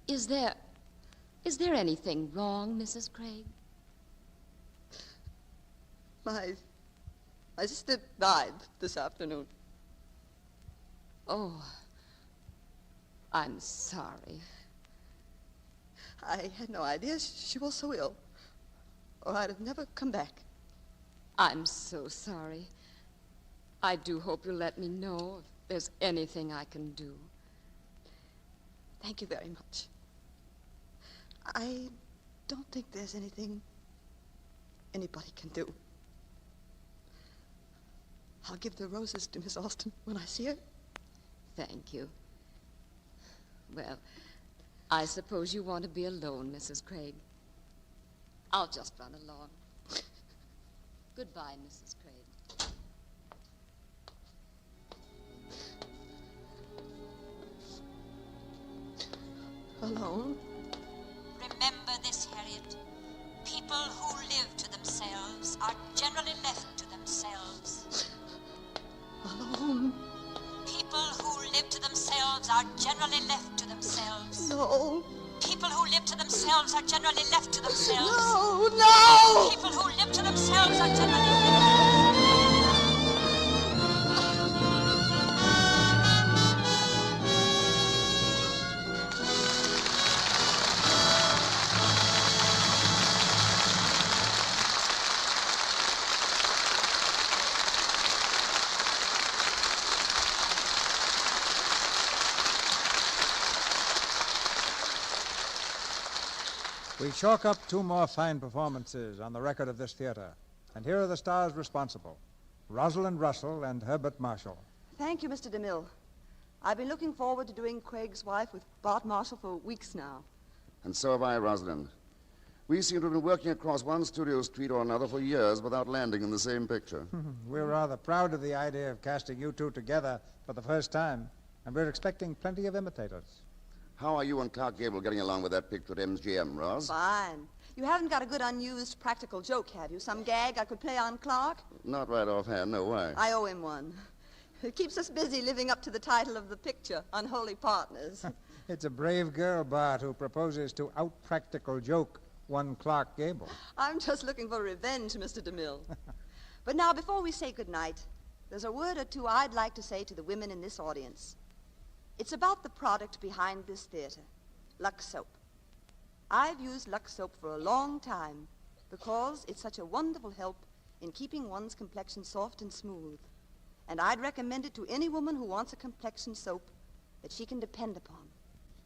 Is there anything wrong, Mrs. Craig? My sister died this afternoon. Oh, I'm sorry. I had no idea she was so ill, or I'd have never come back. I'm so sorry. I do hope you'll let me know if there's anything I can do. Thank you very much. I don't think there's anything anybody can do. I'll give the roses to Miss Austin when I see her. Thank you. Well, I suppose you want to be alone, Mrs. Craig. I'll just run along. Goodbye, Mrs. Craig. Alone? Remember this, Harriet. People who live to themselves are generally left to themselves. Alone? People who live to themselves are generally left to themselves. No. People who live to themselves are generally left to themselves. No! People who live to themselves are generally left to themselves. We chalk up 2 more fine performances on the record of this theater. And here are the stars responsible: Rosalind Russell and Herbert Marshall. Thank you, Mr. DeMille. I've been looking forward to doing Craig's Wife with Bart Marshall for weeks now. And so have I, Rosalind. We seem to have been working across one studio street or another for years without landing in the same picture. We're rather proud of the idea of casting you two together for the first time, and we're expecting plenty of imitators. How are you and Clark Gable getting along with that picture at MGM, Roz? Fine. You haven't got a good unused practical joke, have you? Some gag I could play on Clark? Not right offhand, no. Why? I owe him one. It keeps us busy living up to the title of the picture, Unholy Partners. It's a brave girl, Bart, who proposes to out-practical joke one Clark Gable. I'm just looking for revenge, Mr. DeMille. But now, before we say goodnight, there's a word or two I'd like to say to the women in this audience. It's about the product behind this theater, Lux Soap. I've used Lux Soap for a long time because it's such a wonderful help in keeping one's complexion soft and smooth. And I'd recommend it to any woman who wants a complexion soap that she can depend upon.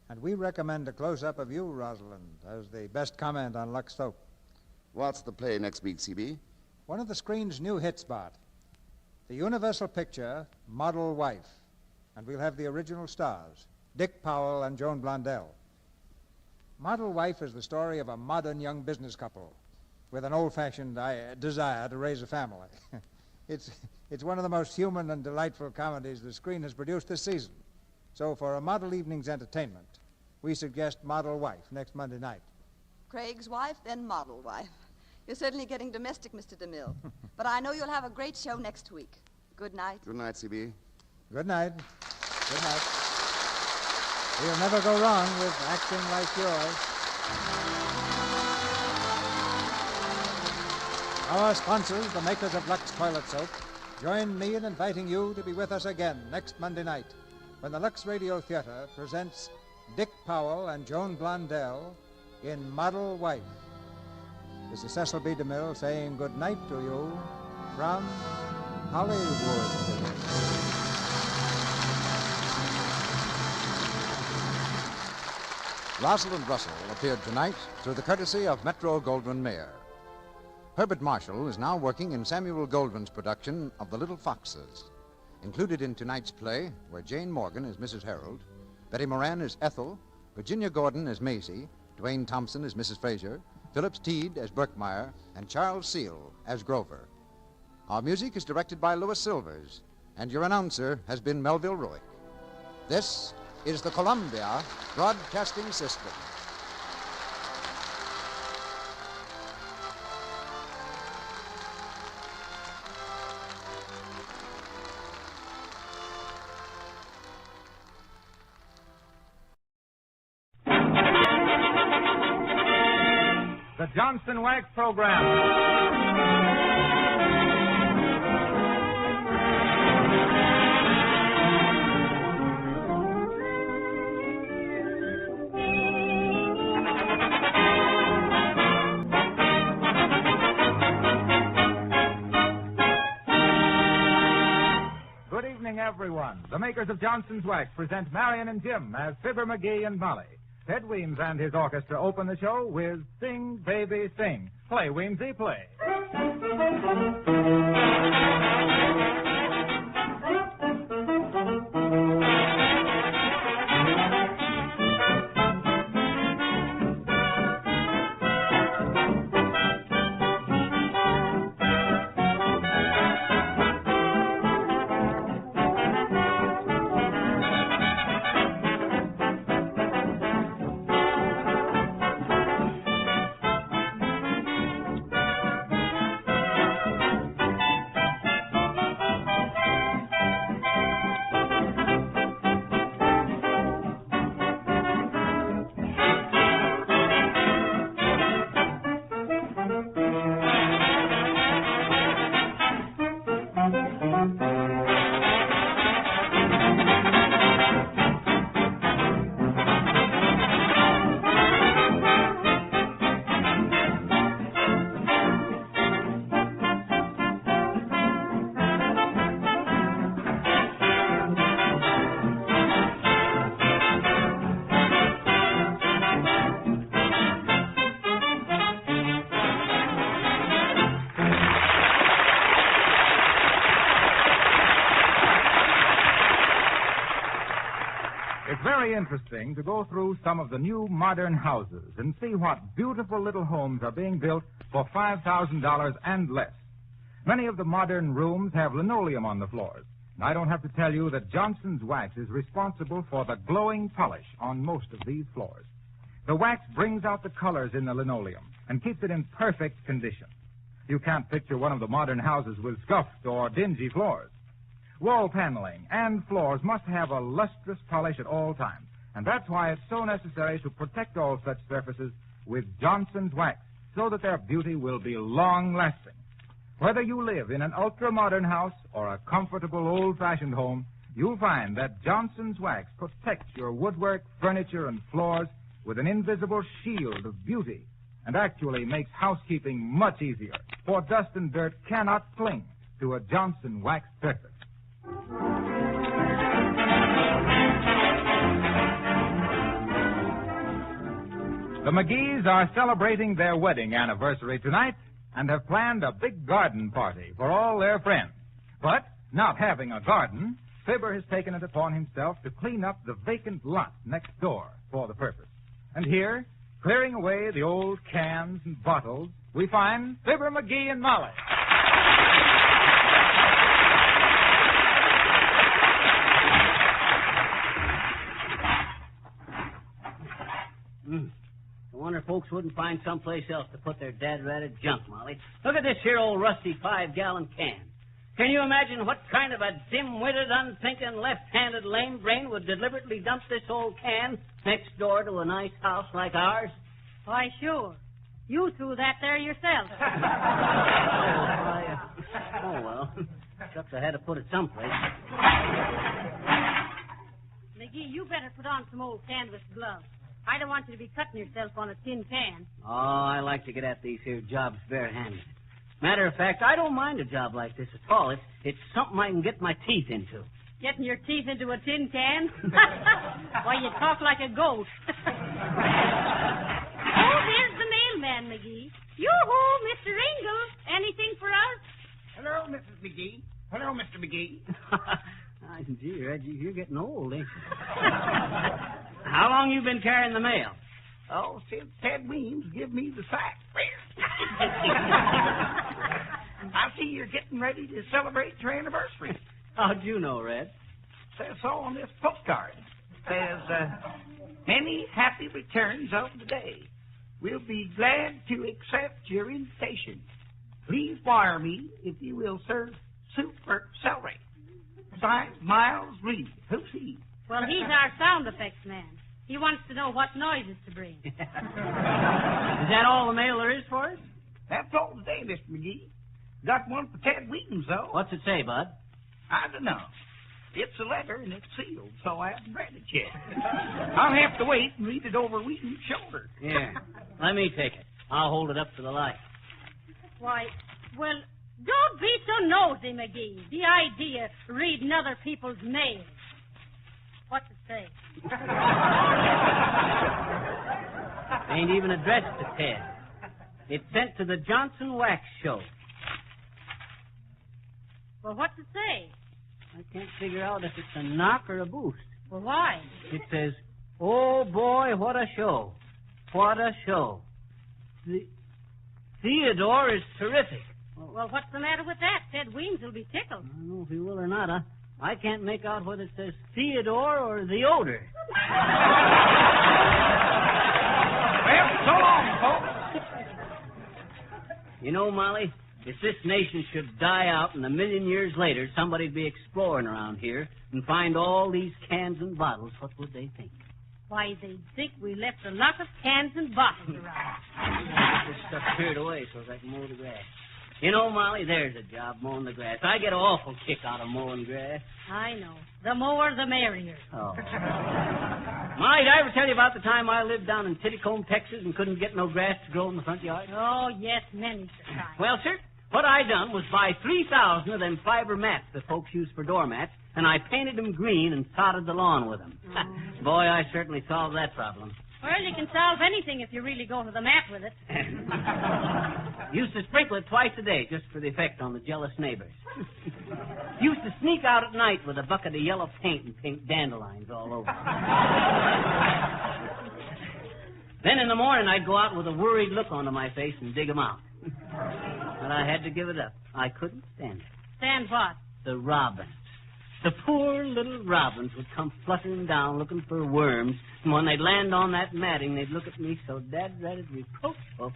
And we recommend a close-up of you, Rosalind, as the best comment on Lux Soap. What's the play next week, CB? One of the screen's new hits, Bart. The Universal picture, Model Wife. And we'll have the original stars, Dick Powell and Joan Blondell. Model Wife is the story of a modern young business couple with an old-fashioned desire to raise a family. It's one of the most human and delightful comedies the screen has produced this season. So for a model evening's entertainment, we suggest Model Wife next Monday night. Craig's Wife, then Model Wife. You're certainly getting domestic, Mr. DeMille. But I know you'll have a great show next week. Good night. Good night, CB. Good night. Good night. You'll never go wrong with acting like yours. Our sponsors, the makers of Lux Toilet Soap, join me in inviting you to be with us again next Monday night when the Lux Radio Theater presents Dick Powell and Joan Blondell in Model Wife. This is Cecil B. DeMille saying good night to you from Hollywood. Rosalind Russell appeared tonight through the courtesy of Metro-Goldwyn-Mayer. Herbert Marshall is now working in Samuel Goldwyn's production of The Little Foxes. Included in tonight's play were Jane Morgan as Mrs. Harold, Betty Moran as Ethel, Virginia Gordon as Maisie, Dwayne Thompson as Mrs. Fraser, Phillips Teed as Berkmeyer, and Charles Seal as Grover. Our music is directed by Louis Silvers, and your announcer has been Melville Ruick. This is the Columbia Broadcasting System. the Johnson Wax Program. Everyone. The makers of Johnson's Wax present Marion and Jim as Fibber McGee and Molly. Ted Weems and his orchestra open the show with Sing, Baby, Sing. Play, Weemsy, play. Very interesting to go through some of the new modern houses and see what beautiful little homes are being built for $5,000 and less. Many of the modern rooms have linoleum on the floors. And I don't have to tell you that Johnson's Wax is responsible for the glowing polish on most of these floors. The wax brings out the colors in the linoleum and keeps it in perfect condition. You can't picture one of the modern houses with scuffed or dingy floors. Wall paneling and floors must have a lustrous polish at all times, and that's why it's so necessary to protect all such surfaces with Johnson's Wax, so that their beauty will be long-lasting. Whether you live in an ultra-modern house or a comfortable old-fashioned home, you'll find that Johnson's Wax protects your woodwork, furniture, and floors with an invisible shield of beauty, and actually makes housekeeping much easier, for dust and dirt cannot cling to a Johnson Wax surface. The McGees are celebrating their wedding anniversary tonight and have planned a big garden party for all their friends. But, not having a garden, Fibber has taken it upon himself to clean up the vacant lot next door for the purpose. And here, clearing away the old cans and bottles, we find Fibber McGee and Molly. I wonder if folks wouldn't find someplace else to put their dad-ratted junk, Molly. Look at this here old rusty 5-gallon can. Can you imagine what kind of a dim-witted, unthinking, left-handed lame brain would deliberately dump this old can next door to a nice house like ours? Why, sure. You threw that there yourself. Oh, well. Except I had to put it someplace. McGee, you better put on some old canvas gloves. I don't want you to be cutting yourself on a tin can. Oh, I like to get at these here jobs barehanded. Matter of fact, I don't mind a job like this at all. It's something I can get my teeth into. Getting your teeth into a tin can? Why, you talk like a ghost. Oh, there's the mailman, McGee. Yoo-hoo, Mr. Ingle. Anything for us? Hello, Mrs. McGee. Hello, Mr. McGee. Gee, Reggie, you're getting old, ain't you? How long you been carrying the mail? Oh, since Ted Weems give me the sack. I see you're getting ready to celebrate your anniversary. How'd you know, Red? Says so on this postcard. Says, many happy returns of the day. We'll be glad to accept your invitation. Please wire me if you will serve soup or celery. Signed, Miles Reed. Who's he? Well, he's our sound effects man. He wants to know what noises to bring. Is that all the mail there is for us? That's all today, Mr. McGee. Got one for Ted Wheaton, though. What's it say, Bud? I don't know. It's a letter and it's sealed, so I haven't read it yet. I'll have to wait and read it over Wheaton's shoulder. Here, let me take it. I'll hold it up to the light. Why, well, don't be so nosy, McGee. The idea, reading other people's mail. What's it say? Ain't even addressed to Ted. It's sent to the Johnson Wax Show. Well, what's it say? I can't figure out if it's a knock or a boost. Well, why? It says, "Oh, boy, what a show. What a show. Theodore is terrific." Well, what's the matter with that? Ted Weems will be tickled. I don't know if he will or not. I can't make out whether it says Theodore or the odor. Well, so long, folks. You know, Molly, if this nation should die out and 1,000,000 years later somebody'd be exploring around here and find all these cans and bottles, what would they think? Why, they'd think we left a lot of cans and bottles around. This stuff cleared away so I can mow the grass. You know, Molly, there's a job, mowing the grass. I get an awful kick out of mowing grass. I know. The more, the merrier. Oh. Molly, did I ever tell you about the time I lived down in Tittycombe, Texas, and couldn't get no grass to grow in the front yard? Oh, yes, many's the time. Well, sir, what I done was buy 3,000 of them fiber mats that folks use for doormats, and I painted them green and sodded the lawn with them. Oh. Boy, I certainly solved that problem. Well, you can solve anything if you really go to the mat with it. Used to sprinkle it twice a day just for the effect on the jealous neighbors. Used to sneak out at night with a bucket of yellow paint and paint dandelions all over. Then in the morning I'd go out with a worried look onto my face and dig 'em out. But I had to give it up. I couldn't stand it. Stand what? The robins. The poor little robins would come fluttering down looking for worms, and when they'd land on that matting, they'd look at me so dad-ratted reproachful.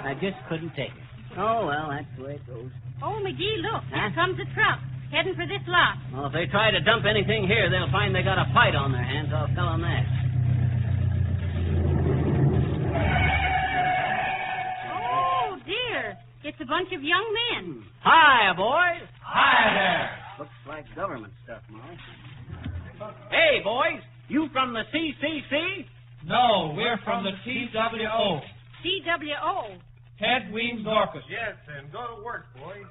I just couldn't take it. Oh, well, that's the way it goes. Oh, McGee, look. Here comes a truck, heading for this lot. Well, if they try to dump anything here, they'll find they got a fight on their hands. I'll tell them that. Oh, dear. It's a bunch of young men. Hiya, boys. Hi there. Looks like government stuff, Molly. Hey, boys, you from the CCC? No, we're from the TWO. TWO? Ted Weems Orchestra. Yes, and go to work, boy.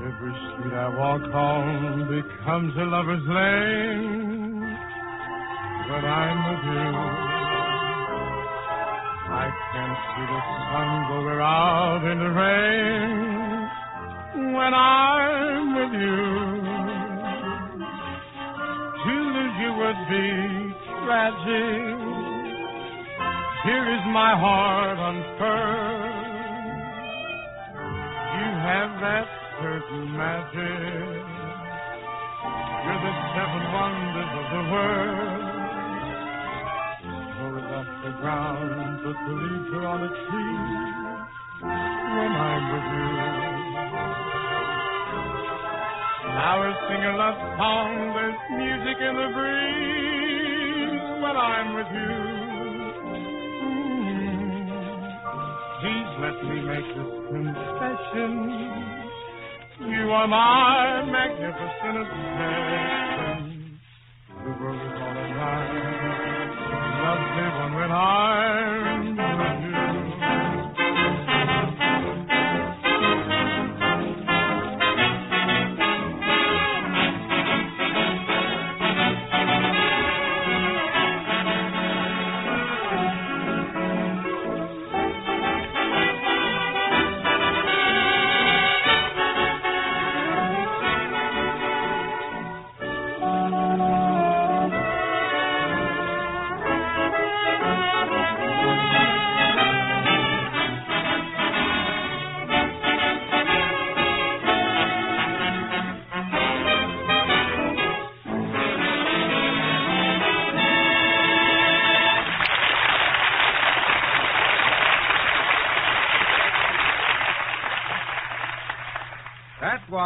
Every street I walk on becomes a lover's lane. When I'm with you, I can see the sun go out in the rain. When I'm with you, to lose you would be tragic. Here is my heart unfurled. You have that certain magic. You're the 7 wonders of the world. Off the ground, put the leaves are on a tree. When I'm with you, flowers sing a love song. There's music in the breeze. When I'm with you, please let me make this confession. You are my magnificent obsession. The world is all around. Lovely one when I'm with you.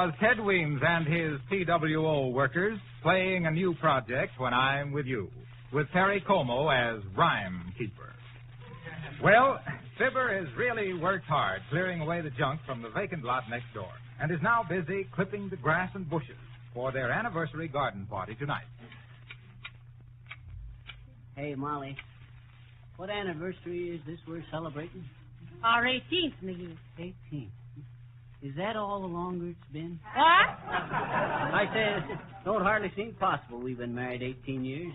was Ted Weems and his TWO workers playing a new project, When I'm With You, with Perry Como as Rhyme Keeper. Well, Fibber has really worked hard clearing away the junk from the vacant lot next door and is now busy clipping the grass and bushes for their anniversary garden party tonight. Hey, Molly, what anniversary is this we're celebrating? Our 18th, McGee. 18th. Is that all the longer it's been? What? I said, it don't hardly seem possible we've been married 18 years.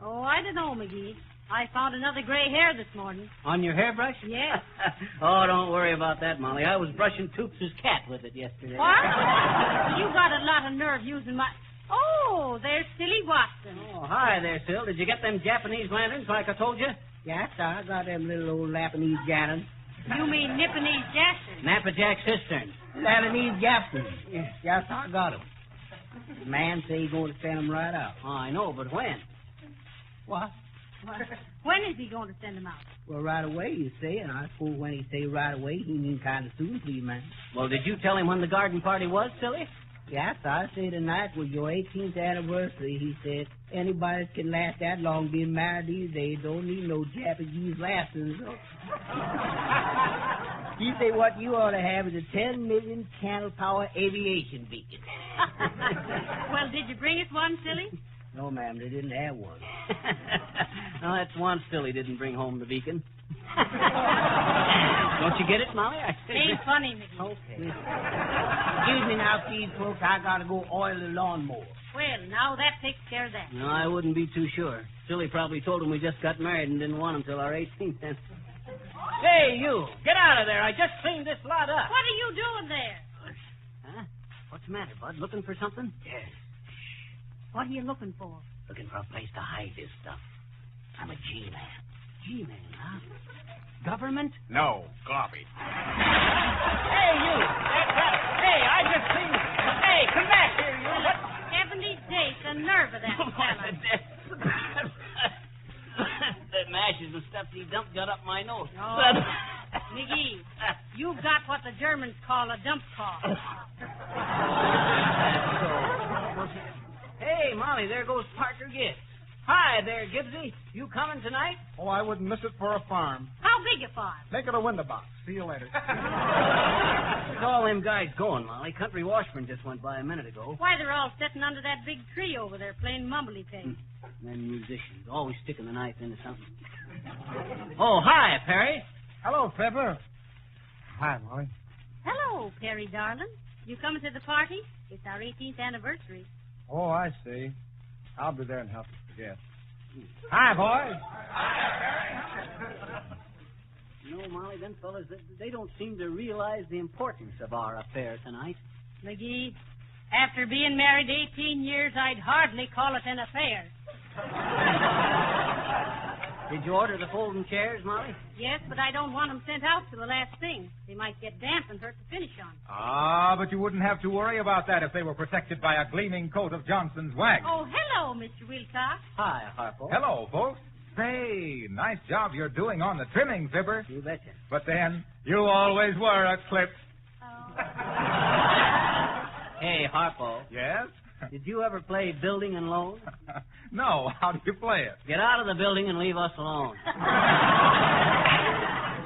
Oh, I don't know, McGee. I found another gray hair this morning. On your hairbrush? Yes. Oh, don't worry about that, Molly. I was brushing Toops' cat with it yesterday. What? You got a lot of nerve using my... Oh, there's Silly Watson. Oh, hi there, Sil. Did you get them Japanese lanterns like I told you? Yes, sir. I got them little old Japanese lanterns. You mean Nipponese Jackson? Nappajack cisterns. Japanese Jackson. Yes, I got them. The man say he's going to send them right out. Oh, I know, but when? What? When is he going to send them out? Well, right away, you say, and I suppose when he say right away, he mean kind of soon, please, man. Well, did you tell him when the garden party was, Silly? Yes, I say tonight was your 18th anniversary. He said anybody that can last that long being married these days don't need no Japanese lessons. He say what you ought to have is a 10 million candle power aviation beacon. Well, did you bring us one, Silly? No, ma'am, they didn't have one. No, that's one Silly didn't bring home the beacon. Don't you get it, Molly? Ain't funny, McGee. Okay. Excuse me now, please, folks. I got to go oil the lawnmower. Well, now that takes care of that. No, I wouldn't be too sure. Silly probably told him we just got married and didn't want him till our 18th. Hey, you! Get out of there! I just cleaned this lot up. What are you doing there? Huh? What's the matter, Bud? Looking for something? Yes. What are you looking for? Looking for a place to hide this stuff. I'm a G-man. G-man, huh? Government? No, garbage. Hey, you! Hey, I just cleaned... Hey, come back here, you! What? 70 days, the nerve of that fella. That mashes and stuff he dumped got up my nose. Oh, McGee, you got what the Germans call a dump call. Hey, Molly, there goes Parker Gibbs. Hi there, Gibbsy. You coming tonight? Oh, I wouldn't miss it for a farm. How big a farm? Make it a window box. See you later. Where's all them guys going, Molly? Country Washburn just went by a minute ago. Why, they're all sitting under that big tree over there playing mumbly peg. Them musicians, always sticking the knife into something. Oh, hi, Perry. Hello, Fibber. Hi, Molly. Hello, Perry, darling. You coming to the party? It's our 18th anniversary. Oh, I see. I'll be there and help you forget. Hi, boys. You know, Molly, them fellas, they don't seem to realize the importance of our affair tonight. McGee, after being married 18 years, I'd hardly call it an affair. Did you order the folding chairs, Molly? Yes, but I don't want them sent out till the last thing. They might get damp and hurt the finish on. Ah, but you wouldn't have to worry about that if they were protected by a gleaming coat of Johnson's wax. Oh, hello, Mr. Wilcox. Hi, Harpo. Hello, folks. Say, nice job you're doing on the trimming, Fibber. You betcha. But then, you always were a clip. Hey, Harpo. Yes? Did you ever play building and loan? No. How do you play it? Get out of the building and leave us alone.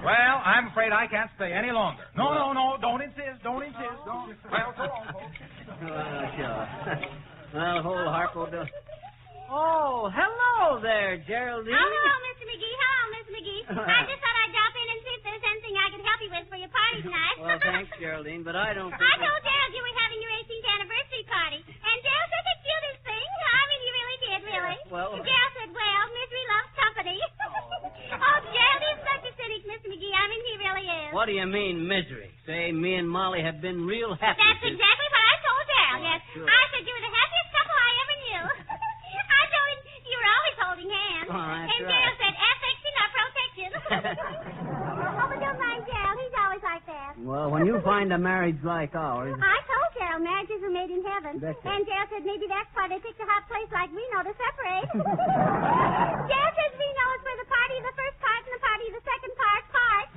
Well, I'm afraid I can't stay any longer. No. Don't insist. Don't. Well, so long, folks. Sure. Well, hold Harpo. Oh, hello there, Geraldine. Hello, Mr. McGee. Hello, Miss McGee. I just thought I'd drop in and see if there's anything I could help you with for your party tonight. Well, thanks, Geraldine, but I don't think... I told Gerald you were having your 18th anniversary party, and Gerald said the cutest thing. I mean, you really did, really. Well... And Gerald said, well, misery loves company. Oh, Gerald is such a cynic, Mr. McGee. I mean, he really is. What do you mean, misery? Say, me and Molly have been real happy. That's exactly what I told Gerald, yes. Sure. I said you were the happiest couple I ever knew. I told him you were always holding hands. Oh, that's and right. Gerald said, affection or protection. Oh, but don't mind Gerald. He's always like that. Well, when you find a marriage like ours... I told Gerald marriages are made in heaven. That's it. And Gerald said maybe that's why they picked a hot place like Reno to separate. Gerald says Reno is where the party of the first part and the party of the second part.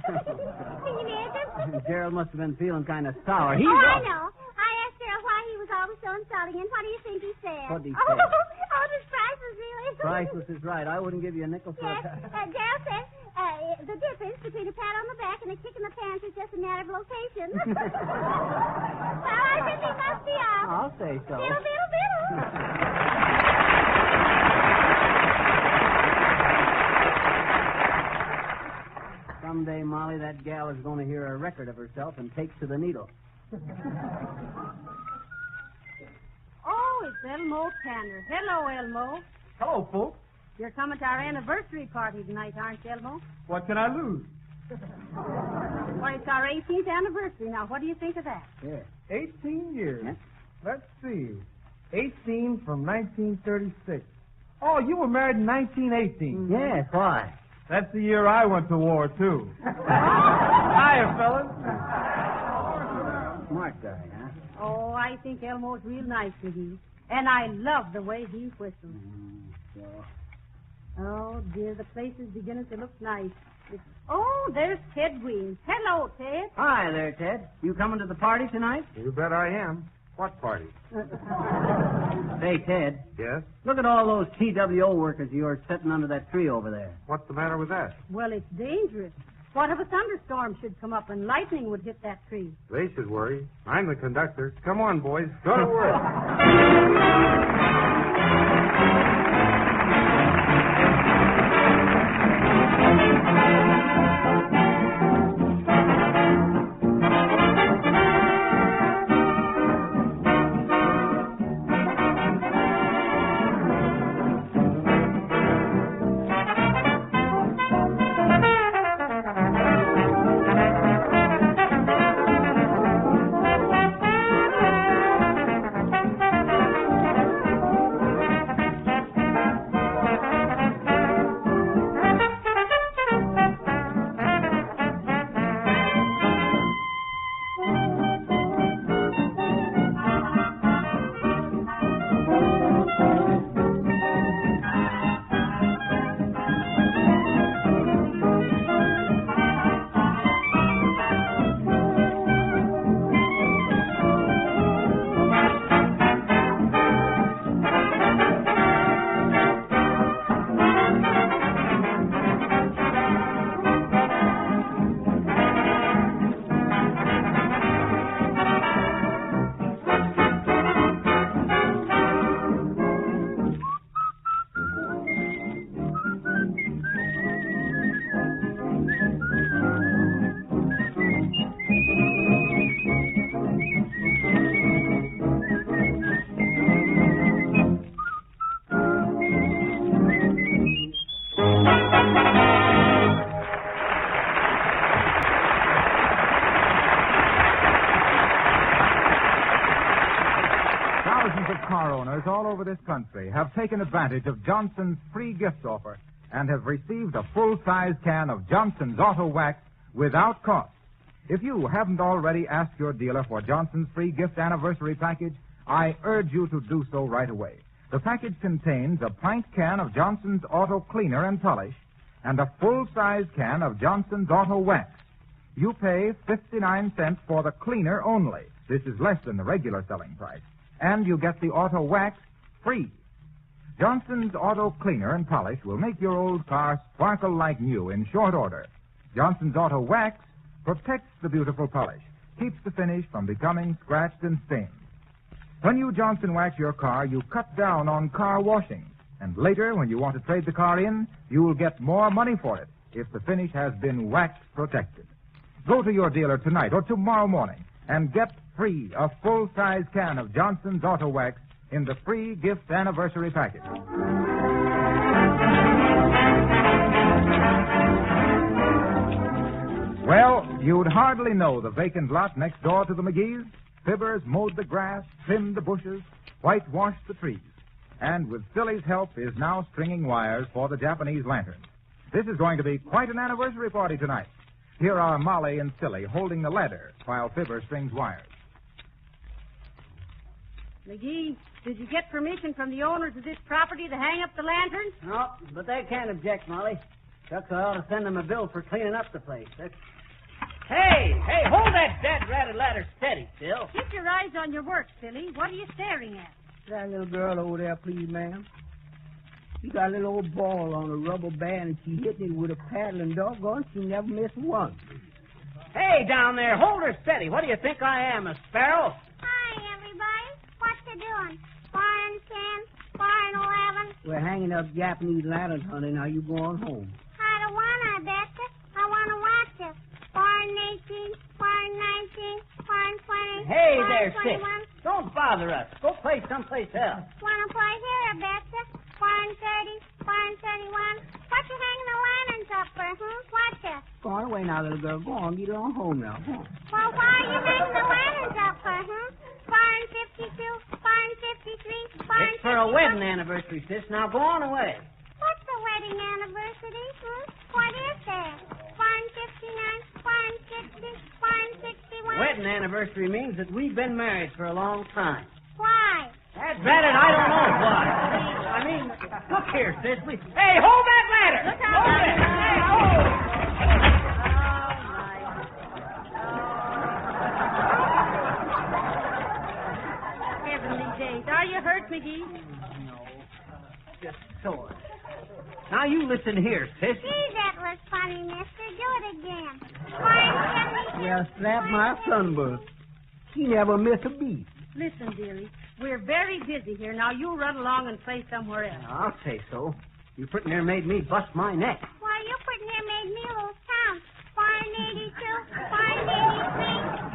Can you imagine? Gerald must have been feeling kind of sour. I know. I asked Gerald darling, and what do you think he said? What'd he say? Oh, this priceless, really. Priceless is right. I wouldn't give you a nickel for Yes, it. Gerald says the difference between a pat on the back and a kick in the pants is just a matter of location. Well, I think he must be off. I'll say so. Biddle, biddle, biddle. Someday, Molly, that gal is going to hear a record of herself and take to the needle. Oh, it's Elmo Tanner. Hello, Elmo. Hello, folks. You're coming to our anniversary party tonight, aren't you, Elmo? What can I lose? Why, it's our 18th anniversary now. What do you think of that? Yeah. 18 years. Yeah. Let's see. 18 from 1936. Oh, you were married in 1918. Yes, why? That's the year I went to war, too. Hiya, fellas. Smart guy, huh? Oh, I think Elmo's real nice to you. And I love the way he whistles. Oh, dear, the place is beginning to look nice. Oh, there's Ted Weems. Hello, Ted. Hi there, Ted. You coming to the party tonight? You bet I am. What party? Say, Ted. Yes? Look at all those TWO workers of yours sitting under that tree over there. What's the matter with that? Well, it's dangerous. What if a thunderstorm should come up and lightning would hit that tree? They should worry. I'm the conductor. Come on, boys. Go to work. All over this country have taken advantage of Johnson's free gift offer and have received a full-size can of Johnson's Auto Wax without cost. If you haven't already asked your dealer for Johnson's free gift anniversary package, I urge you to do so right away. The package contains a pint can of Johnson's Auto Cleaner and Polish and a full-size can of Johnson's Auto Wax. You pay 59 cents for the cleaner only. This is less than the regular selling price. And you get the Auto Wax free. Johnson's Auto Cleaner and Polish will make your old car sparkle like new in short order. Johnson's Auto Wax protects the beautiful polish, keeps the finish from becoming scratched and stained. When you Johnson wax your car, you cut down on car washing. And later, when you want to trade the car in, you will get more money for it if the finish has been wax protected. Go to your dealer tonight or tomorrow morning and get free a full-size can of Johnson's Auto Wax in the free gift anniversary package. Well, you'd hardly know the vacant lot next door to the McGees. Fibbers mowed the grass, trimmed the bushes, whitewashed the trees, and with Silly's help is now stringing wires for the Japanese lanterns. This is going to be quite an anniversary party tonight. Here are Molly and Silly holding the ladder while Fibber strings wires. McGee, did you get permission from the owners of this property to hang up the lanterns? No, but they can't object, Molly. Chuck ought to send them a bill for cleaning up the place. Hey, hold that dead-ratted ladder steady, Phil. Keep your eyes on your work, silly. What are you staring at? That little girl over there, please, ma'am. She got a little old ball on a rubber band, and she hit me with a paddle, and doggone, she never missed one. Hey, down there, hold her steady. What do you think I am, a sparrow? Hi, everybody. What you doing? 4 and 10, 4 and 11. We're hanging up Japanese lanterns, honey. Now you going home. I don't want to, I betcha. I want to watch you. 4 and 18, 4 and 19, 4 and 20. Hey 4 there, and Sis. 21. Don't bother us. Go play someplace else. Want to play here, I betcha. 4 and 30, 4 and 31. What you hanging the lanterns up for, Watch you. Go on away now, little girl. Go on, get on home now. Go on. Well, why are you hanging the lanterns up for, 4 and 52, 4 and 53, 4 and It's for a wedding anniversary, Sis. Now go on away. What's the wedding anniversary, What is that? 4 and 59, 4 and 60, 4 and 61. Wedding anniversary means that we've been married for a long time. Why? That's it, I don't know why. I mean, look here, Sis. Hey, hold that ladder! Look out. Hold it! Hey, hold! Heavenly days. Are you hurt, McGee? No, just sore. Now you listen here, Sis. Gee, that was funny, mister. Do it again. 4 and 76. Yeah, slap my sunburst. She never miss a beat. Listen, dearie. We're very busy here. Now you run along and play somewhere else. I'll say so. You pretty near made me bust my neck. Why, you pretty near made me lose count. 4 and 82, 4 and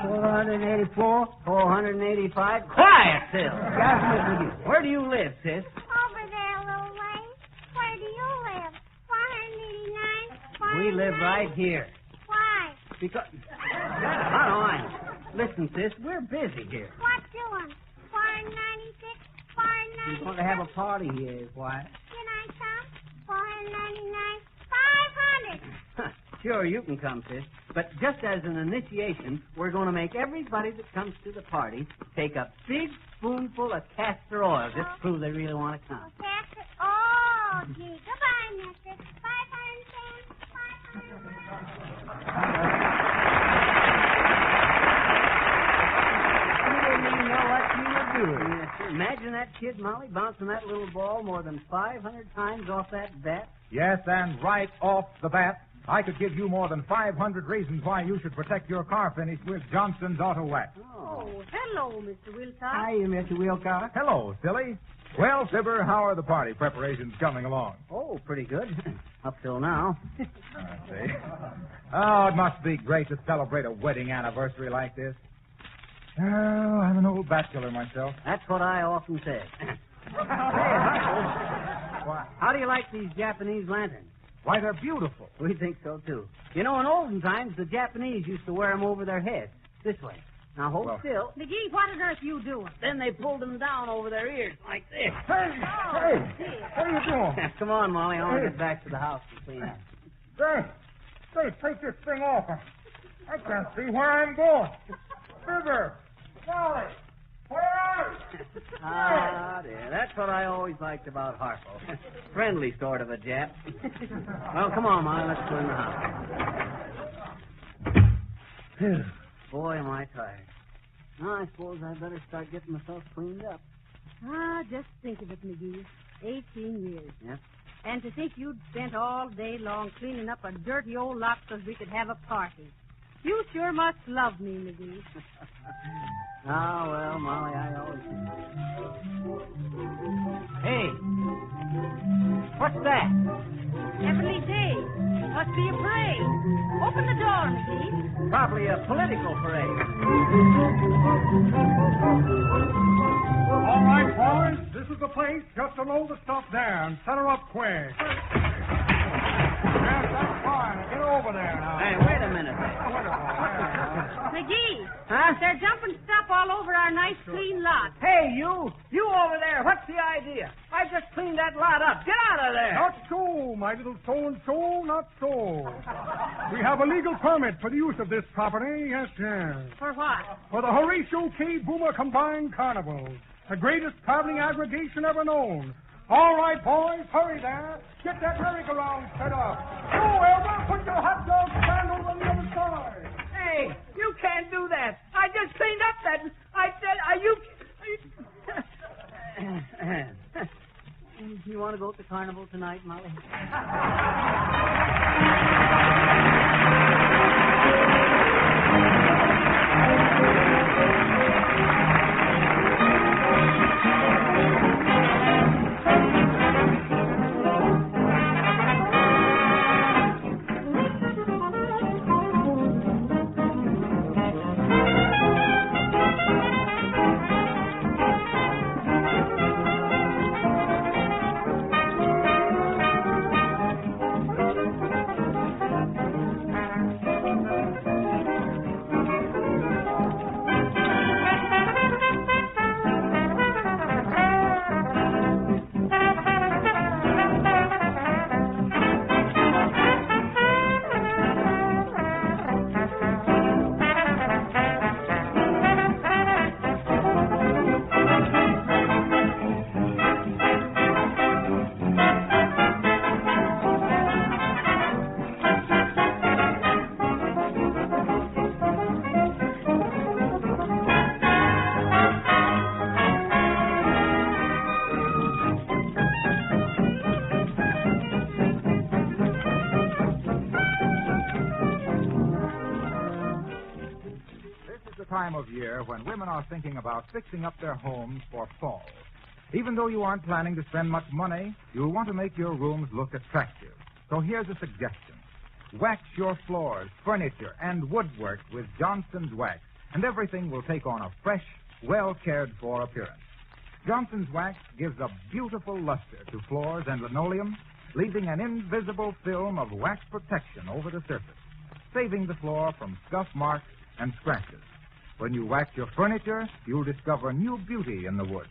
83. 484, 485. Quiet, Sis. Yes, Miss McGee. Where do you live, Sis? Over there a little way. Where do you live? 489, We live right here. Why? Because... How do I know? Listen, Sis, we're busy here. What doing? 4 and 96, 4 and 97. We're going to have a party here, Wyatt. Can I come? 4 and 99, 500. Sure, you can come, Sis. But just as an initiation, we're going to make everybody that comes to the party take a big spoonful of castor oil just to prove they really want to come. Castor. Oh, gee. Goodbye, mister. 510, 500. Imagine that kid, Molly, bouncing that little ball more than 500 times off that bat. Yes, and right off the bat, I could give you more than 500 reasons why you should protect your car finish with Johnson's Auto Wax. Oh, hello, Mr. Wilcox. Hi, Mr. Wilcox. Hello, silly. Well, Fibber, how are the party preparations coming along? Oh, pretty good. Up till now. I see. Oh, it must be great to celebrate a wedding anniversary like this. Oh, I'm an old bachelor myself. That's what I often said. Hey, Harpo, how do you like these Japanese lanterns? Why, they're beautiful. We think so, too. You know, in olden times, the Japanese used to wear them over their heads. This way. Now, hold still. McGee, what on earth are you doing? Then they pulled them down over their ears like this. Hey, what are you doing? Come on, Molly. I want to get back to the house and clean up. Say, take this thing off. I can't see where I'm going. Fibber, Molly, where are you? Ah, dear. That's what I always liked about Harpo. Friendly sort of a Jap. Well, come on, Molly. Let's go in the house. Boy, am I tired. Now, I suppose I'd better start getting myself cleaned up. Ah, just think of it, McGee. 18 years. Yep. And to think you'd spent all day long cleaning up a dirty old lot so we could have a party. You sure must love me, McGee. Ah, well, Molly, I always... Hey! What's that? Heavenly day. Must be a parade. Open the door, McGee. Probably a political parade. All right, boys. This is the place. Just to load the stuff down. Set her up quick. Yes, that's fine. Get over there now. Hey, wait a minute. McGee. Huh? They're dumping stuff all over our nice clean lot. Hey, you! You over there! What's the idea? I just cleaned that lot up. Get out of there! Not so, my little so-and-so, not so. We have a legal permit for the use of this property, yes, yes. For what? For the Horatio K. Boomer Combined Carnival, the greatest traveling aggregation ever known. All right, boys, hurry there. Get that merry-go-round set up. Oh, Elmer, put your hot dog stand over on the other side. Hey, Hey, you can't do that. I just cleaned up that. I said, You want to go to the carnival tonight, Molly? Time of year when women are thinking about fixing up their homes for fall. Even though you aren't planning to spend much money, you'll want to make your rooms look attractive. So here's a suggestion. Wax your floors, furniture, and woodwork with Johnson's Wax, and everything will take on a fresh, well-cared-for appearance. Johnson's Wax gives a beautiful luster to floors and linoleum, leaving an invisible film of wax protection over the surface, saving the floor from scuff marks and scratches. When you wax your furniture, you'll discover new beauty in the wood.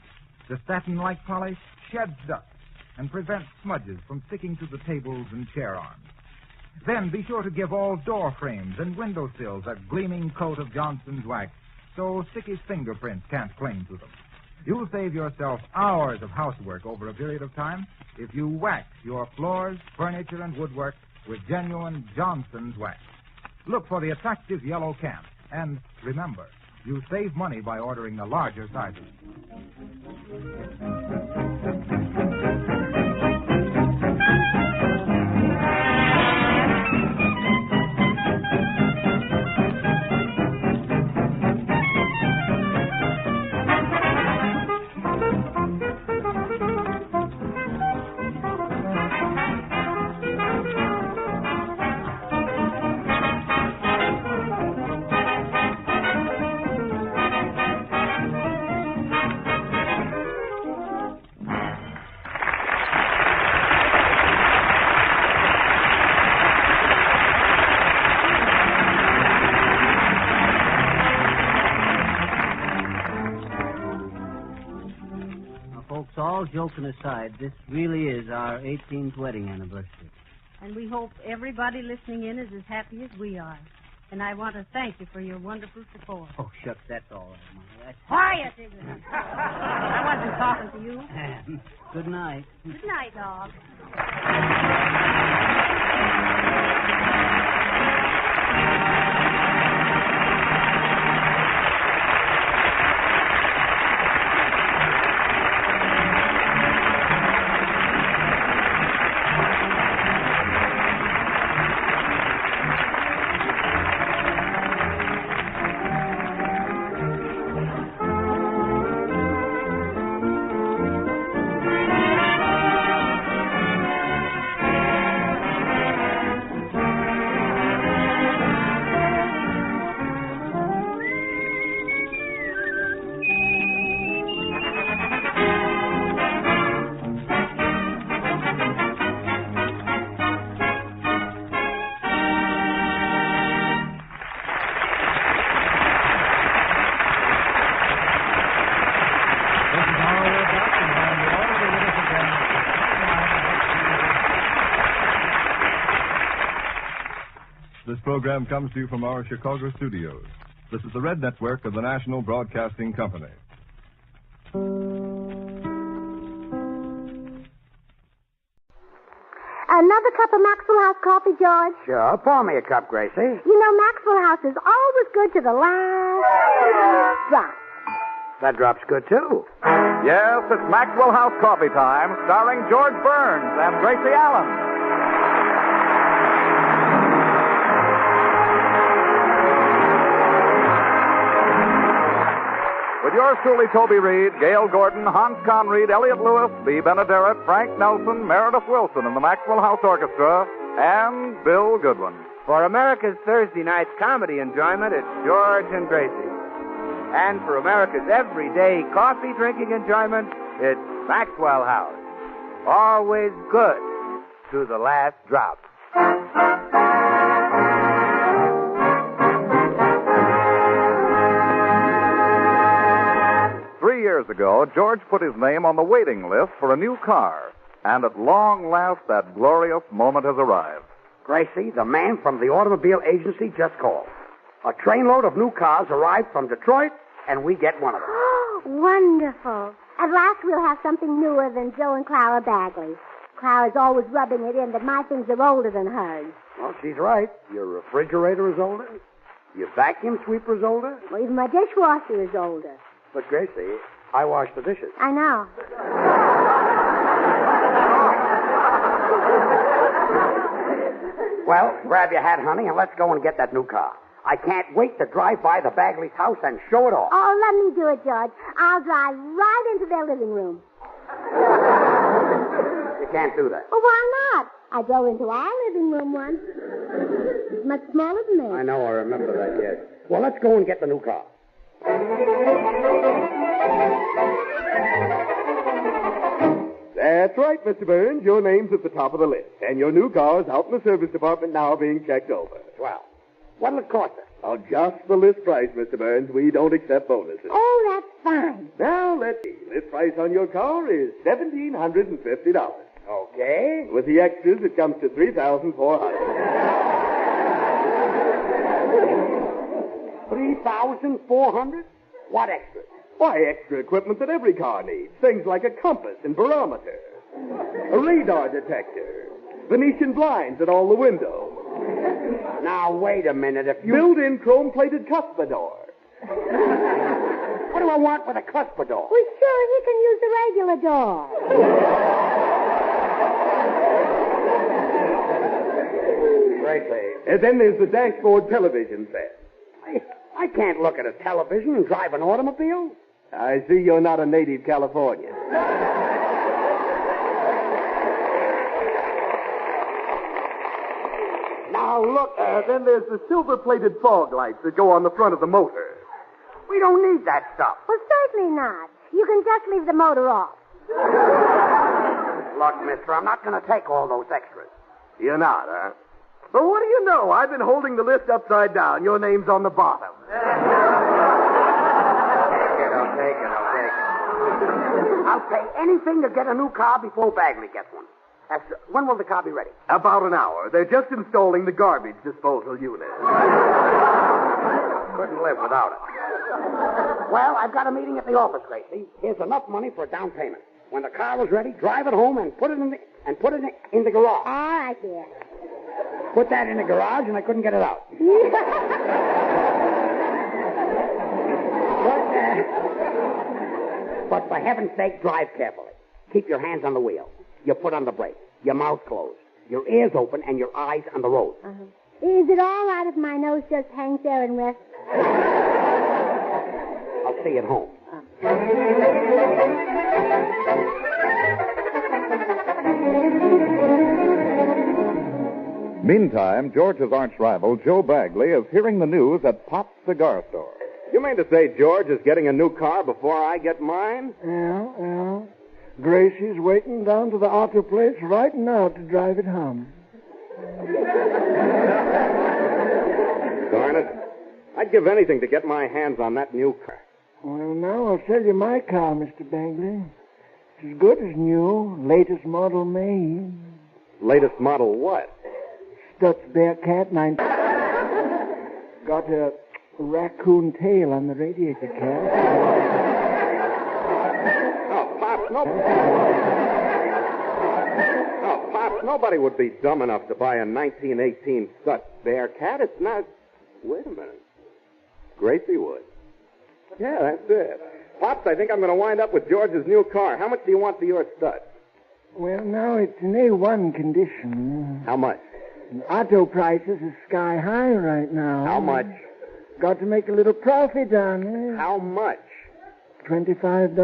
The satin-like polish sheds dust and prevents smudges from sticking to the tables and chair arms. Then be sure to give all door frames and windowsills a gleaming coat of Johnson's Wax so sticky fingerprints can't cling to them. You'll save yourself hours of housework over a period of time if you wax your floors, furniture, and woodwork with genuine Johnson's Wax. Look for the attractive yellow can. And remember, you save money by ordering the larger sizes. All joking aside, this really is our 18th wedding anniversary. And we hope everybody listening in is as happy as we are. And I want to thank you for your wonderful support. Oh, shucks, that's all right, Molly. That's... Quiet, isn't it? I wasn't talking to you. Good night. Good night, dog. This program comes to you from our Chicago studios. This is the Red Network of the National Broadcasting Company. Another cup of Maxwell House coffee, George? Sure. Pour me a cup, Gracie. You know, Maxwell House is always good to the last drop. That drop's good, too. Yes, it's Maxwell House Coffee Time, starring George Burns and Gracie Allen. With yours truly, Toby Reed, Gail Gordon, Hans Conried, Elliot Lewis, Bea Benaderet, Frank Nelson, Meredith Wilson, and the Maxwell House Orchestra, and Bill Goodwin. For America's Thursday night's comedy enjoyment, it's George and Gracie. And for America's everyday coffee-drinking enjoyment, it's Maxwell House. Always good to the last drop. 3 years ago, George put his name on the waiting list for a new car. And at long last, that glorious moment has arrived. Gracie, the man from the automobile agency just called. A trainload of new cars arrived from Detroit, and we get one of them. Oh, wonderful. At last we'll have something newer than Joe and Clara Bagley. Clara's always rubbing it in that my things are older than hers. Well, she's right. Your refrigerator is older. Your vacuum sweeper is older. Well, even my dishwasher is older. But, Gracie, I wash the dishes. I know. Well, grab your hat, honey, and let's go and get that new car. I can't wait to drive by the Bagley's house and show it off. Oh, let me do it, George. I'll drive right into their living room. You can't do that. Well, why not? I drove into our living room once. It's much smaller than this. I know, I remember that, yes. Well, let's go and get the new car. That's right, Mr. Burns. Your name's at the top of the list. And your new car is out in the service department now being checked over. Well, what'll it cost us? Oh, just the list price, Mr. Burns. We don't accept bonuses. Oh, that's fine. Now, let's see. List price on your car is $1,750. Okay. With the extras, it comes to $3,400. $3,400? What extras? Why, extra equipment that every car needs. Things like a compass and barometer, a radar detector, Venetian blinds at all the windows. Now, wait a minute. If you... Built-in chrome-plated cuspidor. What do I want with a cuspidor? Well, sure, he can use the regular door. Gracie. And then there's the dashboard television set. I can't look at a television and drive an automobile. I see you're not a native Californian. Now, look, then there's the silver-plated fog lights that go on the front of the motor. We don't need that stuff. Well, certainly not. You can just leave the motor off. Look, mister, I'm not going to take all those extras. You're not, huh? But what do you know? I've been holding the list upside down. Your name's on the bottom. I'll take it. I'll pay anything to get a new car before Bagley gets one. When will the car be ready? About an hour. They're just installing the garbage disposal unit. Couldn't live without it. Well, I've got a meeting at the office, Gracie. Here's enough money for a down payment. When the car is ready, drive it home and put it in the garage. All right, dear. Put that in the garage, and I couldn't get it out. But for heaven's sake, drive carefully. Keep your hands on the wheel. Your foot on the brake. Your mouth closed. Your ears open and your eyes on the road. Uh-huh. Is it all right if my nose just hangs there and rests? I'll see you at home. Meantime, George's arch rival, Joe Bagley, is hearing the news at Pop's Cigar Store. You mean to say George is getting a new car before I get mine? Yeah. Gracie's waiting down to the auto place right now to drive it home. Darn it. I'd give anything to get my hands on that new car. Well, now I'll sell you my car, Mr. Bagley. It's as good as new, latest model made. Latest model what? Stutz Bearcat 9. Got a raccoon tail on the radiator cap. Oh, Pop, no. Oh, Pop, Nobody would be dumb enough to buy a 1918 Stutz Bearcat. It's not... Wait a minute. Gracie would. Yeah, that's it. Pops, I think I'm going to wind up with George's new car. How much do you want for your Stutz? Well, now it's in A1 condition. How much? Auto prices are sky high right now. How much? Got to make a little profit on it. How much? $25.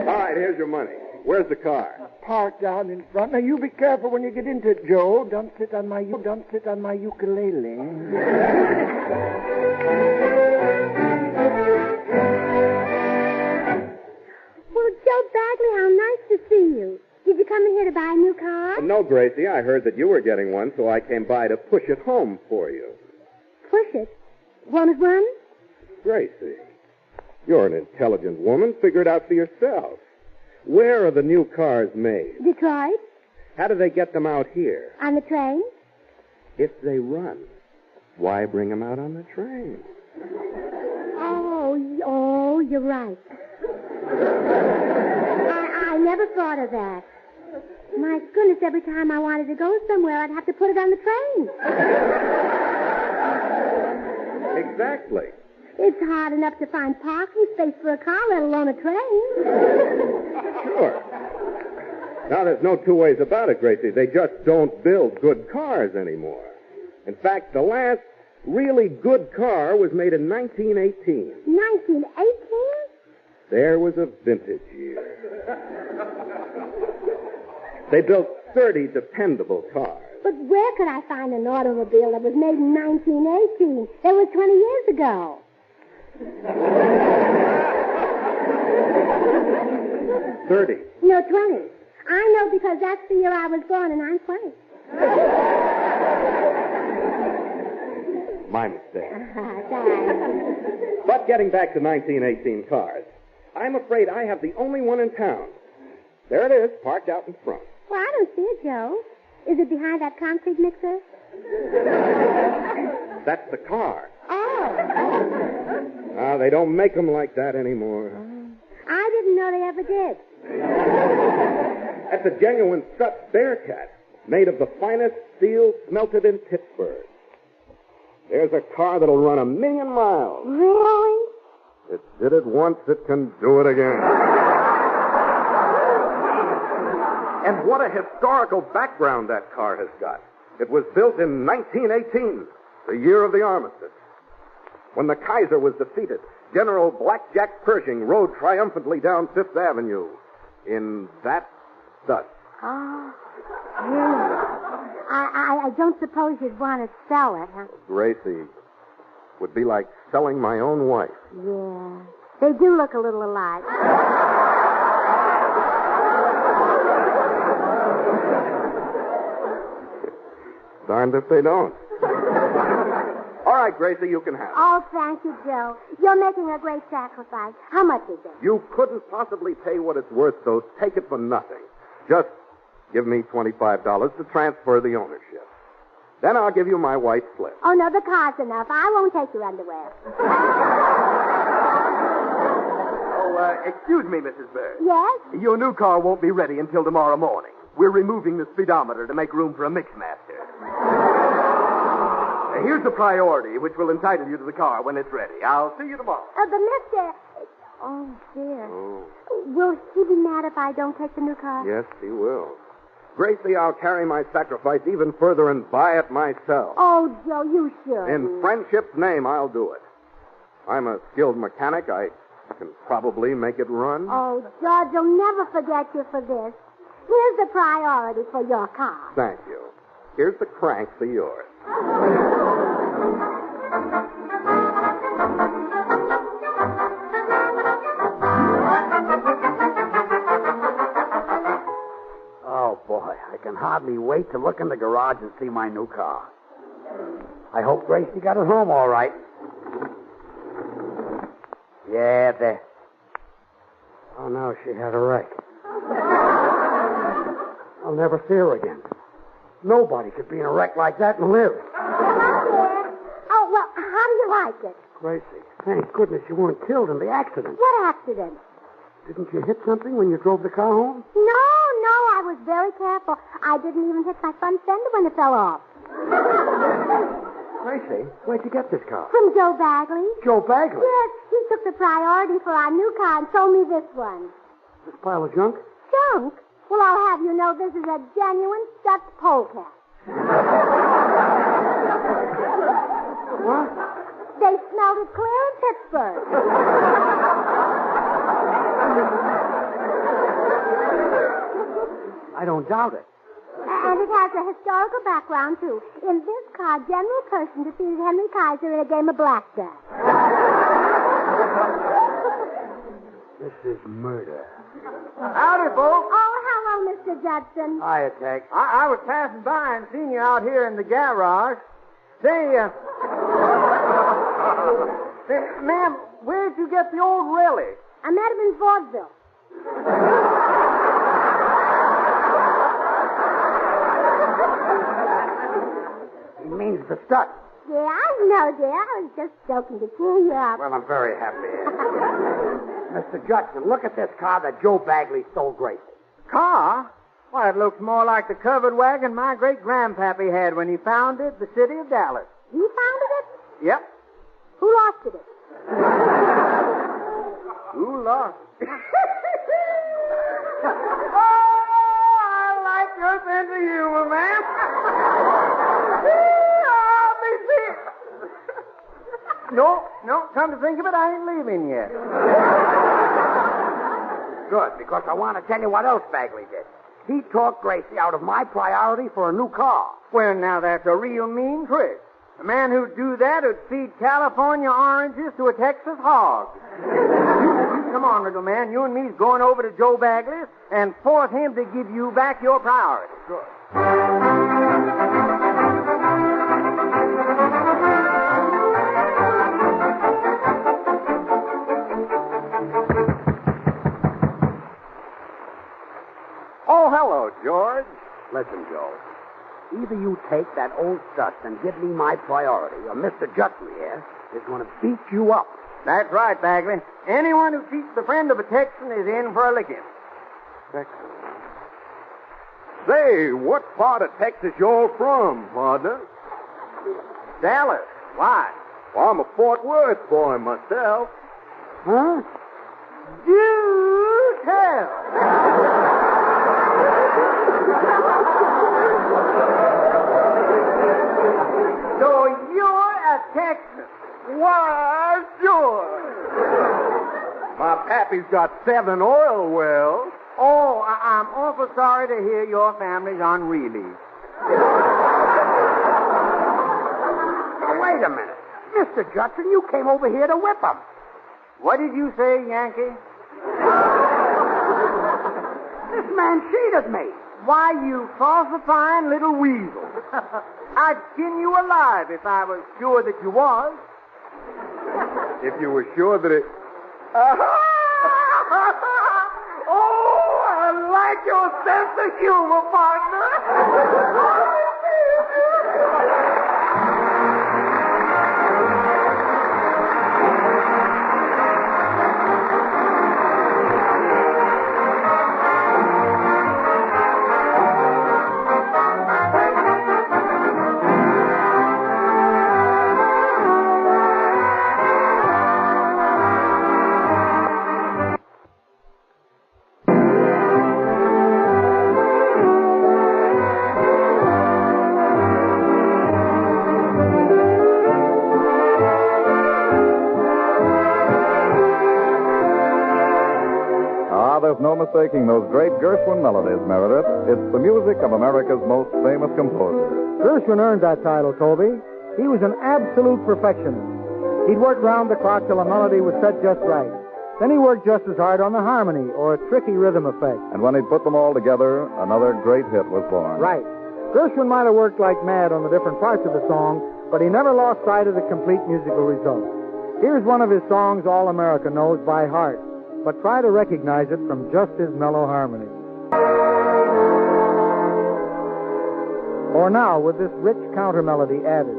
All right, here's your money. Where's the car? Parked down in front. Now, you be careful when you get into it, Joe. Don't sit on my ukulele. Well, Joe Bagley, how nice to see you. Did you come in here to buy a new car? No, Gracie, I heard that you were getting one, so I came by to push it home for you. Push it. 1+1? Gracie, you're an intelligent woman. Figure it out for yourself. Where are the new cars made? Detroit? How do they get them out here? On the train? If they run, why bring them out on the train? Oh, you're right. I never thought of that. My goodness, every time I wanted to go somewhere, I'd have to put it on the train. Exactly. It's hard enough to find parking space for a car, let alone a train. Sure. Now, there's no two ways about it, Gracie. They just don't build good cars anymore. In fact, the last really good car was made in 1918. 1918? There was a vintage year. They built 30 dependable cars. But where could I find an automobile that was made in 1918? That was 20 years ago. 30. No, 20. I know because that's the year I was born, and I'm 20. My mistake. Thanks. But getting back to 1918 cars, I'm afraid I have the only one in town. There it is, parked out in front. Well, I don't see it, Joe. Is it behind that concrete mixer? That's the car. Oh. They don't make them like that anymore. I didn't know they ever did. That's a genuine Stutz Bearcat, made of the finest steel smelted in Pittsburgh. There's a car that'll run 1,000,000 miles. Really? It did it once, it can do it again. And what a historical background that car has got. It was built in 1918, the year of the armistice. When the Kaiser was defeated, General Blackjack Pershing rode triumphantly down Fifth Avenue in that Stutz. Oh, yeah. I don't suppose you'd want to sell it, huh? Gracie, would be like selling my own wife. Yeah. They do look a little alike. Darned if they don't. All right, Gracie, you can have it. Oh, thank you, Joe. You're making a great sacrifice. How much is it? You couldn't possibly pay what it's worth, so take it for nothing. Just give me $25 to transfer the ownership. Then I'll give you my white slip. Oh, no, the car's enough. I won't take your underwear. Excuse me, Mrs. Bird. Yes? Your new car won't be ready until tomorrow morning. We're removing the speedometer to make room for a mixmaster. Here's the priority, which will entitle you to the car when it's ready. I'll see you tomorrow. The mister... Oh, dear. Oh. Will he be mad if I don't take the new car? Yes, he will. Gracie, I'll carry my sacrifice even further and buy it myself. Oh, Joe, you should. In friendship's name, I'll do it. I'm a skilled mechanic. I can probably make it run. Oh, George, I'll never forget you for this. Here's the priority for your car. Thank you. Here's the crank for yours. Oh, boy, I can hardly wait to look in the garage and see my new car. I hope Gracie got it home all right. Yeah, there. Oh, no, she had a wreck. I'll never see her again. Nobody could be in a wreck like that and live. Oh, well, how do you like it? Gracie, thank goodness you weren't killed in the accident. What accident? Didn't you hit something when you drove the car home? No, I was very careful. I didn't even hit my front fender when it fell off. Gracie, where'd you get this car? From Joe Bagley. Joe Bagley? Yes, he took the priority for our new car and sold me this one. This pile of junk? Junk? Well, I'll have you know this is a genuine Dutch polecat. What? They smelled it clear in Pittsburgh. I don't doubt it. And it has a historical background, too. In this car, General Pershing defeated Henry Kaiser in a game of blackjack. This is murder. Howdy, folks. Oh, hello, Mr. Judson. Hiya, Tex. I was passing by and seen you out here in the garage. Say, ma'am, where'd you get the old relic? I met him in vaudeville. He means the stud. Yeah, I know, dear. I was just joking to cheer you up. Well, I'm very happy. Mr. Judson, look at this car that Joe Bagley stole Gracie. Car? Why, it looks more like the covered wagon my great-grandpappy had when he founded the city of Dallas. He founded it? Yep. Who lost it? Who lost it? Oh, I like your sense of humor, ma'am. No, come to think of it, I ain't leaving yet. Good, because I want to tell you what else Bagley did. He talked Gracie out of my priority for a new car. Well, now, that's a real mean trick. A man who'd do that would feed California oranges to a Texas hog. Come on, little man. You and me's going over to Joe Bagley's and force him to give you back your priority. Good. Oh, hello, George. Listen, Joe. Either you take that old Stutz and give me my priority, or Mr. Judson here is going to beat you up. That's right, Bagley. Anyone who cheats the friend of a Texan is in for a licking. Texan? Say, what part of Texas y'all from, partner? Dallas. Why? Well, I'm a Fort Worth boy myself. Huh? Do tell. So you're a Texan. Why, sure. My pappy's got 7 oil wells. Oh, I'm awful sorry to hear your family's on relief. Wait a minute. Mr. Judson, you came over here to whip him. What did you say, Yankee? This man cheated me. Why, you falsifying little weasel. I'd skin you alive if I was sure that you was. If you were sure that it... Oh, I like your sense of humor, partner. There's no mistaking those great Gershwin melodies, Meredith. It's the music of America's most famous composer. Gershwin earned that title, Toby. He was an absolute perfectionist. He'd work round the clock till a melody was set just right. Then he worked just as hard on the harmony or a tricky rhythm effect. And when he'd put them all together, another great hit was born. Right. Gershwin might have worked like mad on the different parts of the song, but he never lost sight of the complete musical result. Here's one of his songs all America knows by heart, but try to recognize it from just his mellow harmony. Or now, with this rich counter melody added.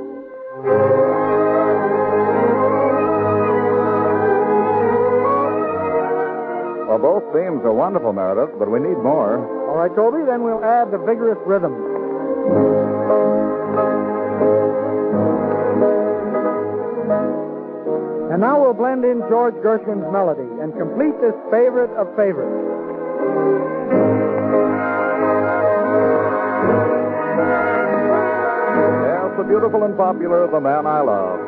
For both themes are wonderful, Meredith, but we need more. All right, Toby, then we'll add the vigorous rhythm. And now we'll blend in George Gershwin's melody and complete this favorite of favorites. Yes, the beautiful and popular The Man I Love.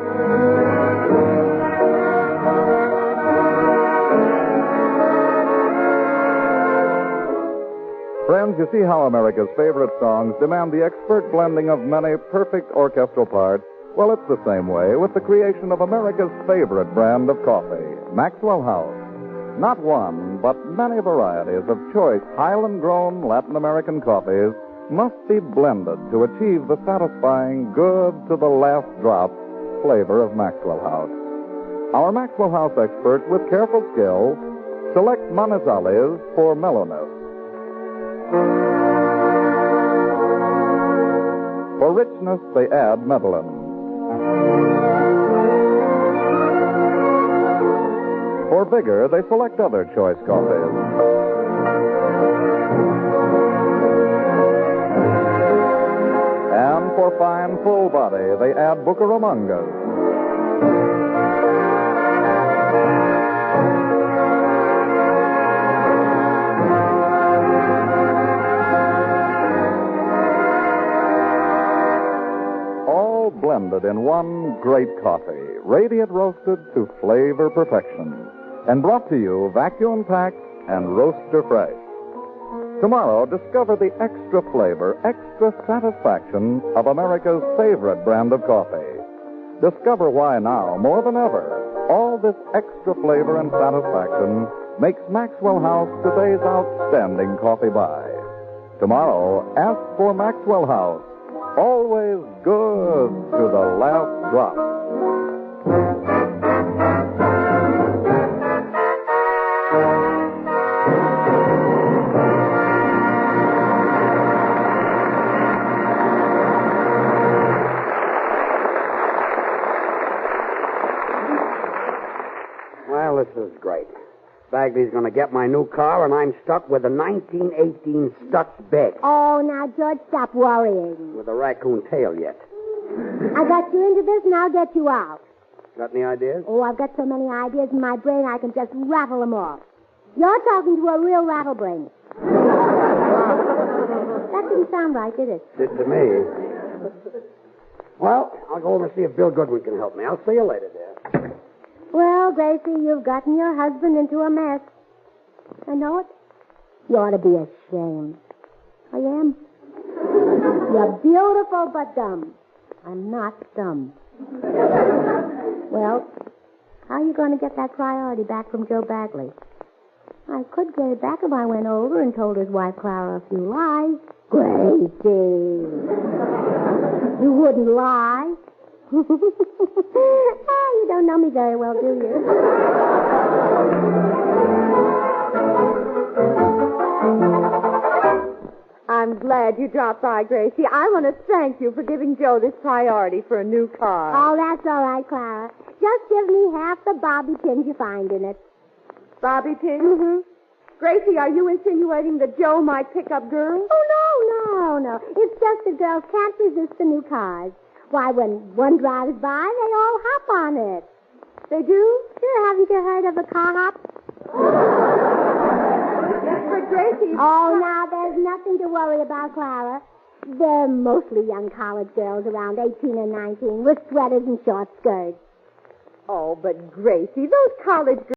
Friends, you see how America's favorite songs demand the expert blending of many perfect orchestral parts? Well, it's the same way with the creation of America's favorite brand of coffee, Maxwell House. Not one, but many varieties of choice Highland-grown Latin American coffees must be blended to achieve the satisfying, good-to-the-last-drop flavor of Maxwell House. Our Maxwell House experts, with careful skill, select Manizales for mellowness. For richness, they add Medellin. For vigor, they select other choice coffees. And for fine, full body, they add Bucaramangas. Blended in one great coffee, radiant roasted to flavor perfection, and brought to you vacuum packed and roaster fresh. Tomorrow, discover the extra flavor, extra satisfaction of America's favorite brand of coffee. Discover why now, more than ever, all this extra flavor and satisfaction makes Maxwell House today's outstanding coffee buy. Tomorrow, ask for Maxwell House. Always good to the last drop. Well, this is great. Bagley's going to get my new car, and I'm stuck with a 1918 Stutz bed. Oh, now, George, stop worrying. With a raccoon tail yet. I got you into this, and I'll get you out. Got any ideas? Oh, I've got so many ideas in my brain, I can just rattle them off. You're talking to a real rattlebrain. That didn't sound right, did it? Did to me. Well, I'll go over and see if Bill Goodwin can help me. I'll see you later, dear. Well, Gracie, you've gotten your husband into a mess. I know it. You ought to be ashamed. I am. You're beautiful but dumb. I'm not dumb. Well, how are you going to get that priority back from Joe Bagley? I could get it back if I went over and told his wife Clara a few lies. Gracie! You wouldn't lie. Oh, you don't know me very well, do you? I'm glad you dropped by, Gracie. I want to thank you for giving Joe this priority for a new car. Oh, that's all right, Clara. Just give me half the bobby pins you find in it. Bobby pins? Mm-hmm. Gracie, are you insinuating that Joe might pick up girls? Oh, no. It's just that girls can't resist the new cars. Why, when one drives by, they all hop on it. They do? Sure, haven't you heard of a car hop? But Gracie... Oh, now, there's nothing to worry about, Clara. They're mostly young college girls around 18 and 19 with sweaters and short skirts. Oh, but Gracie, those college girls...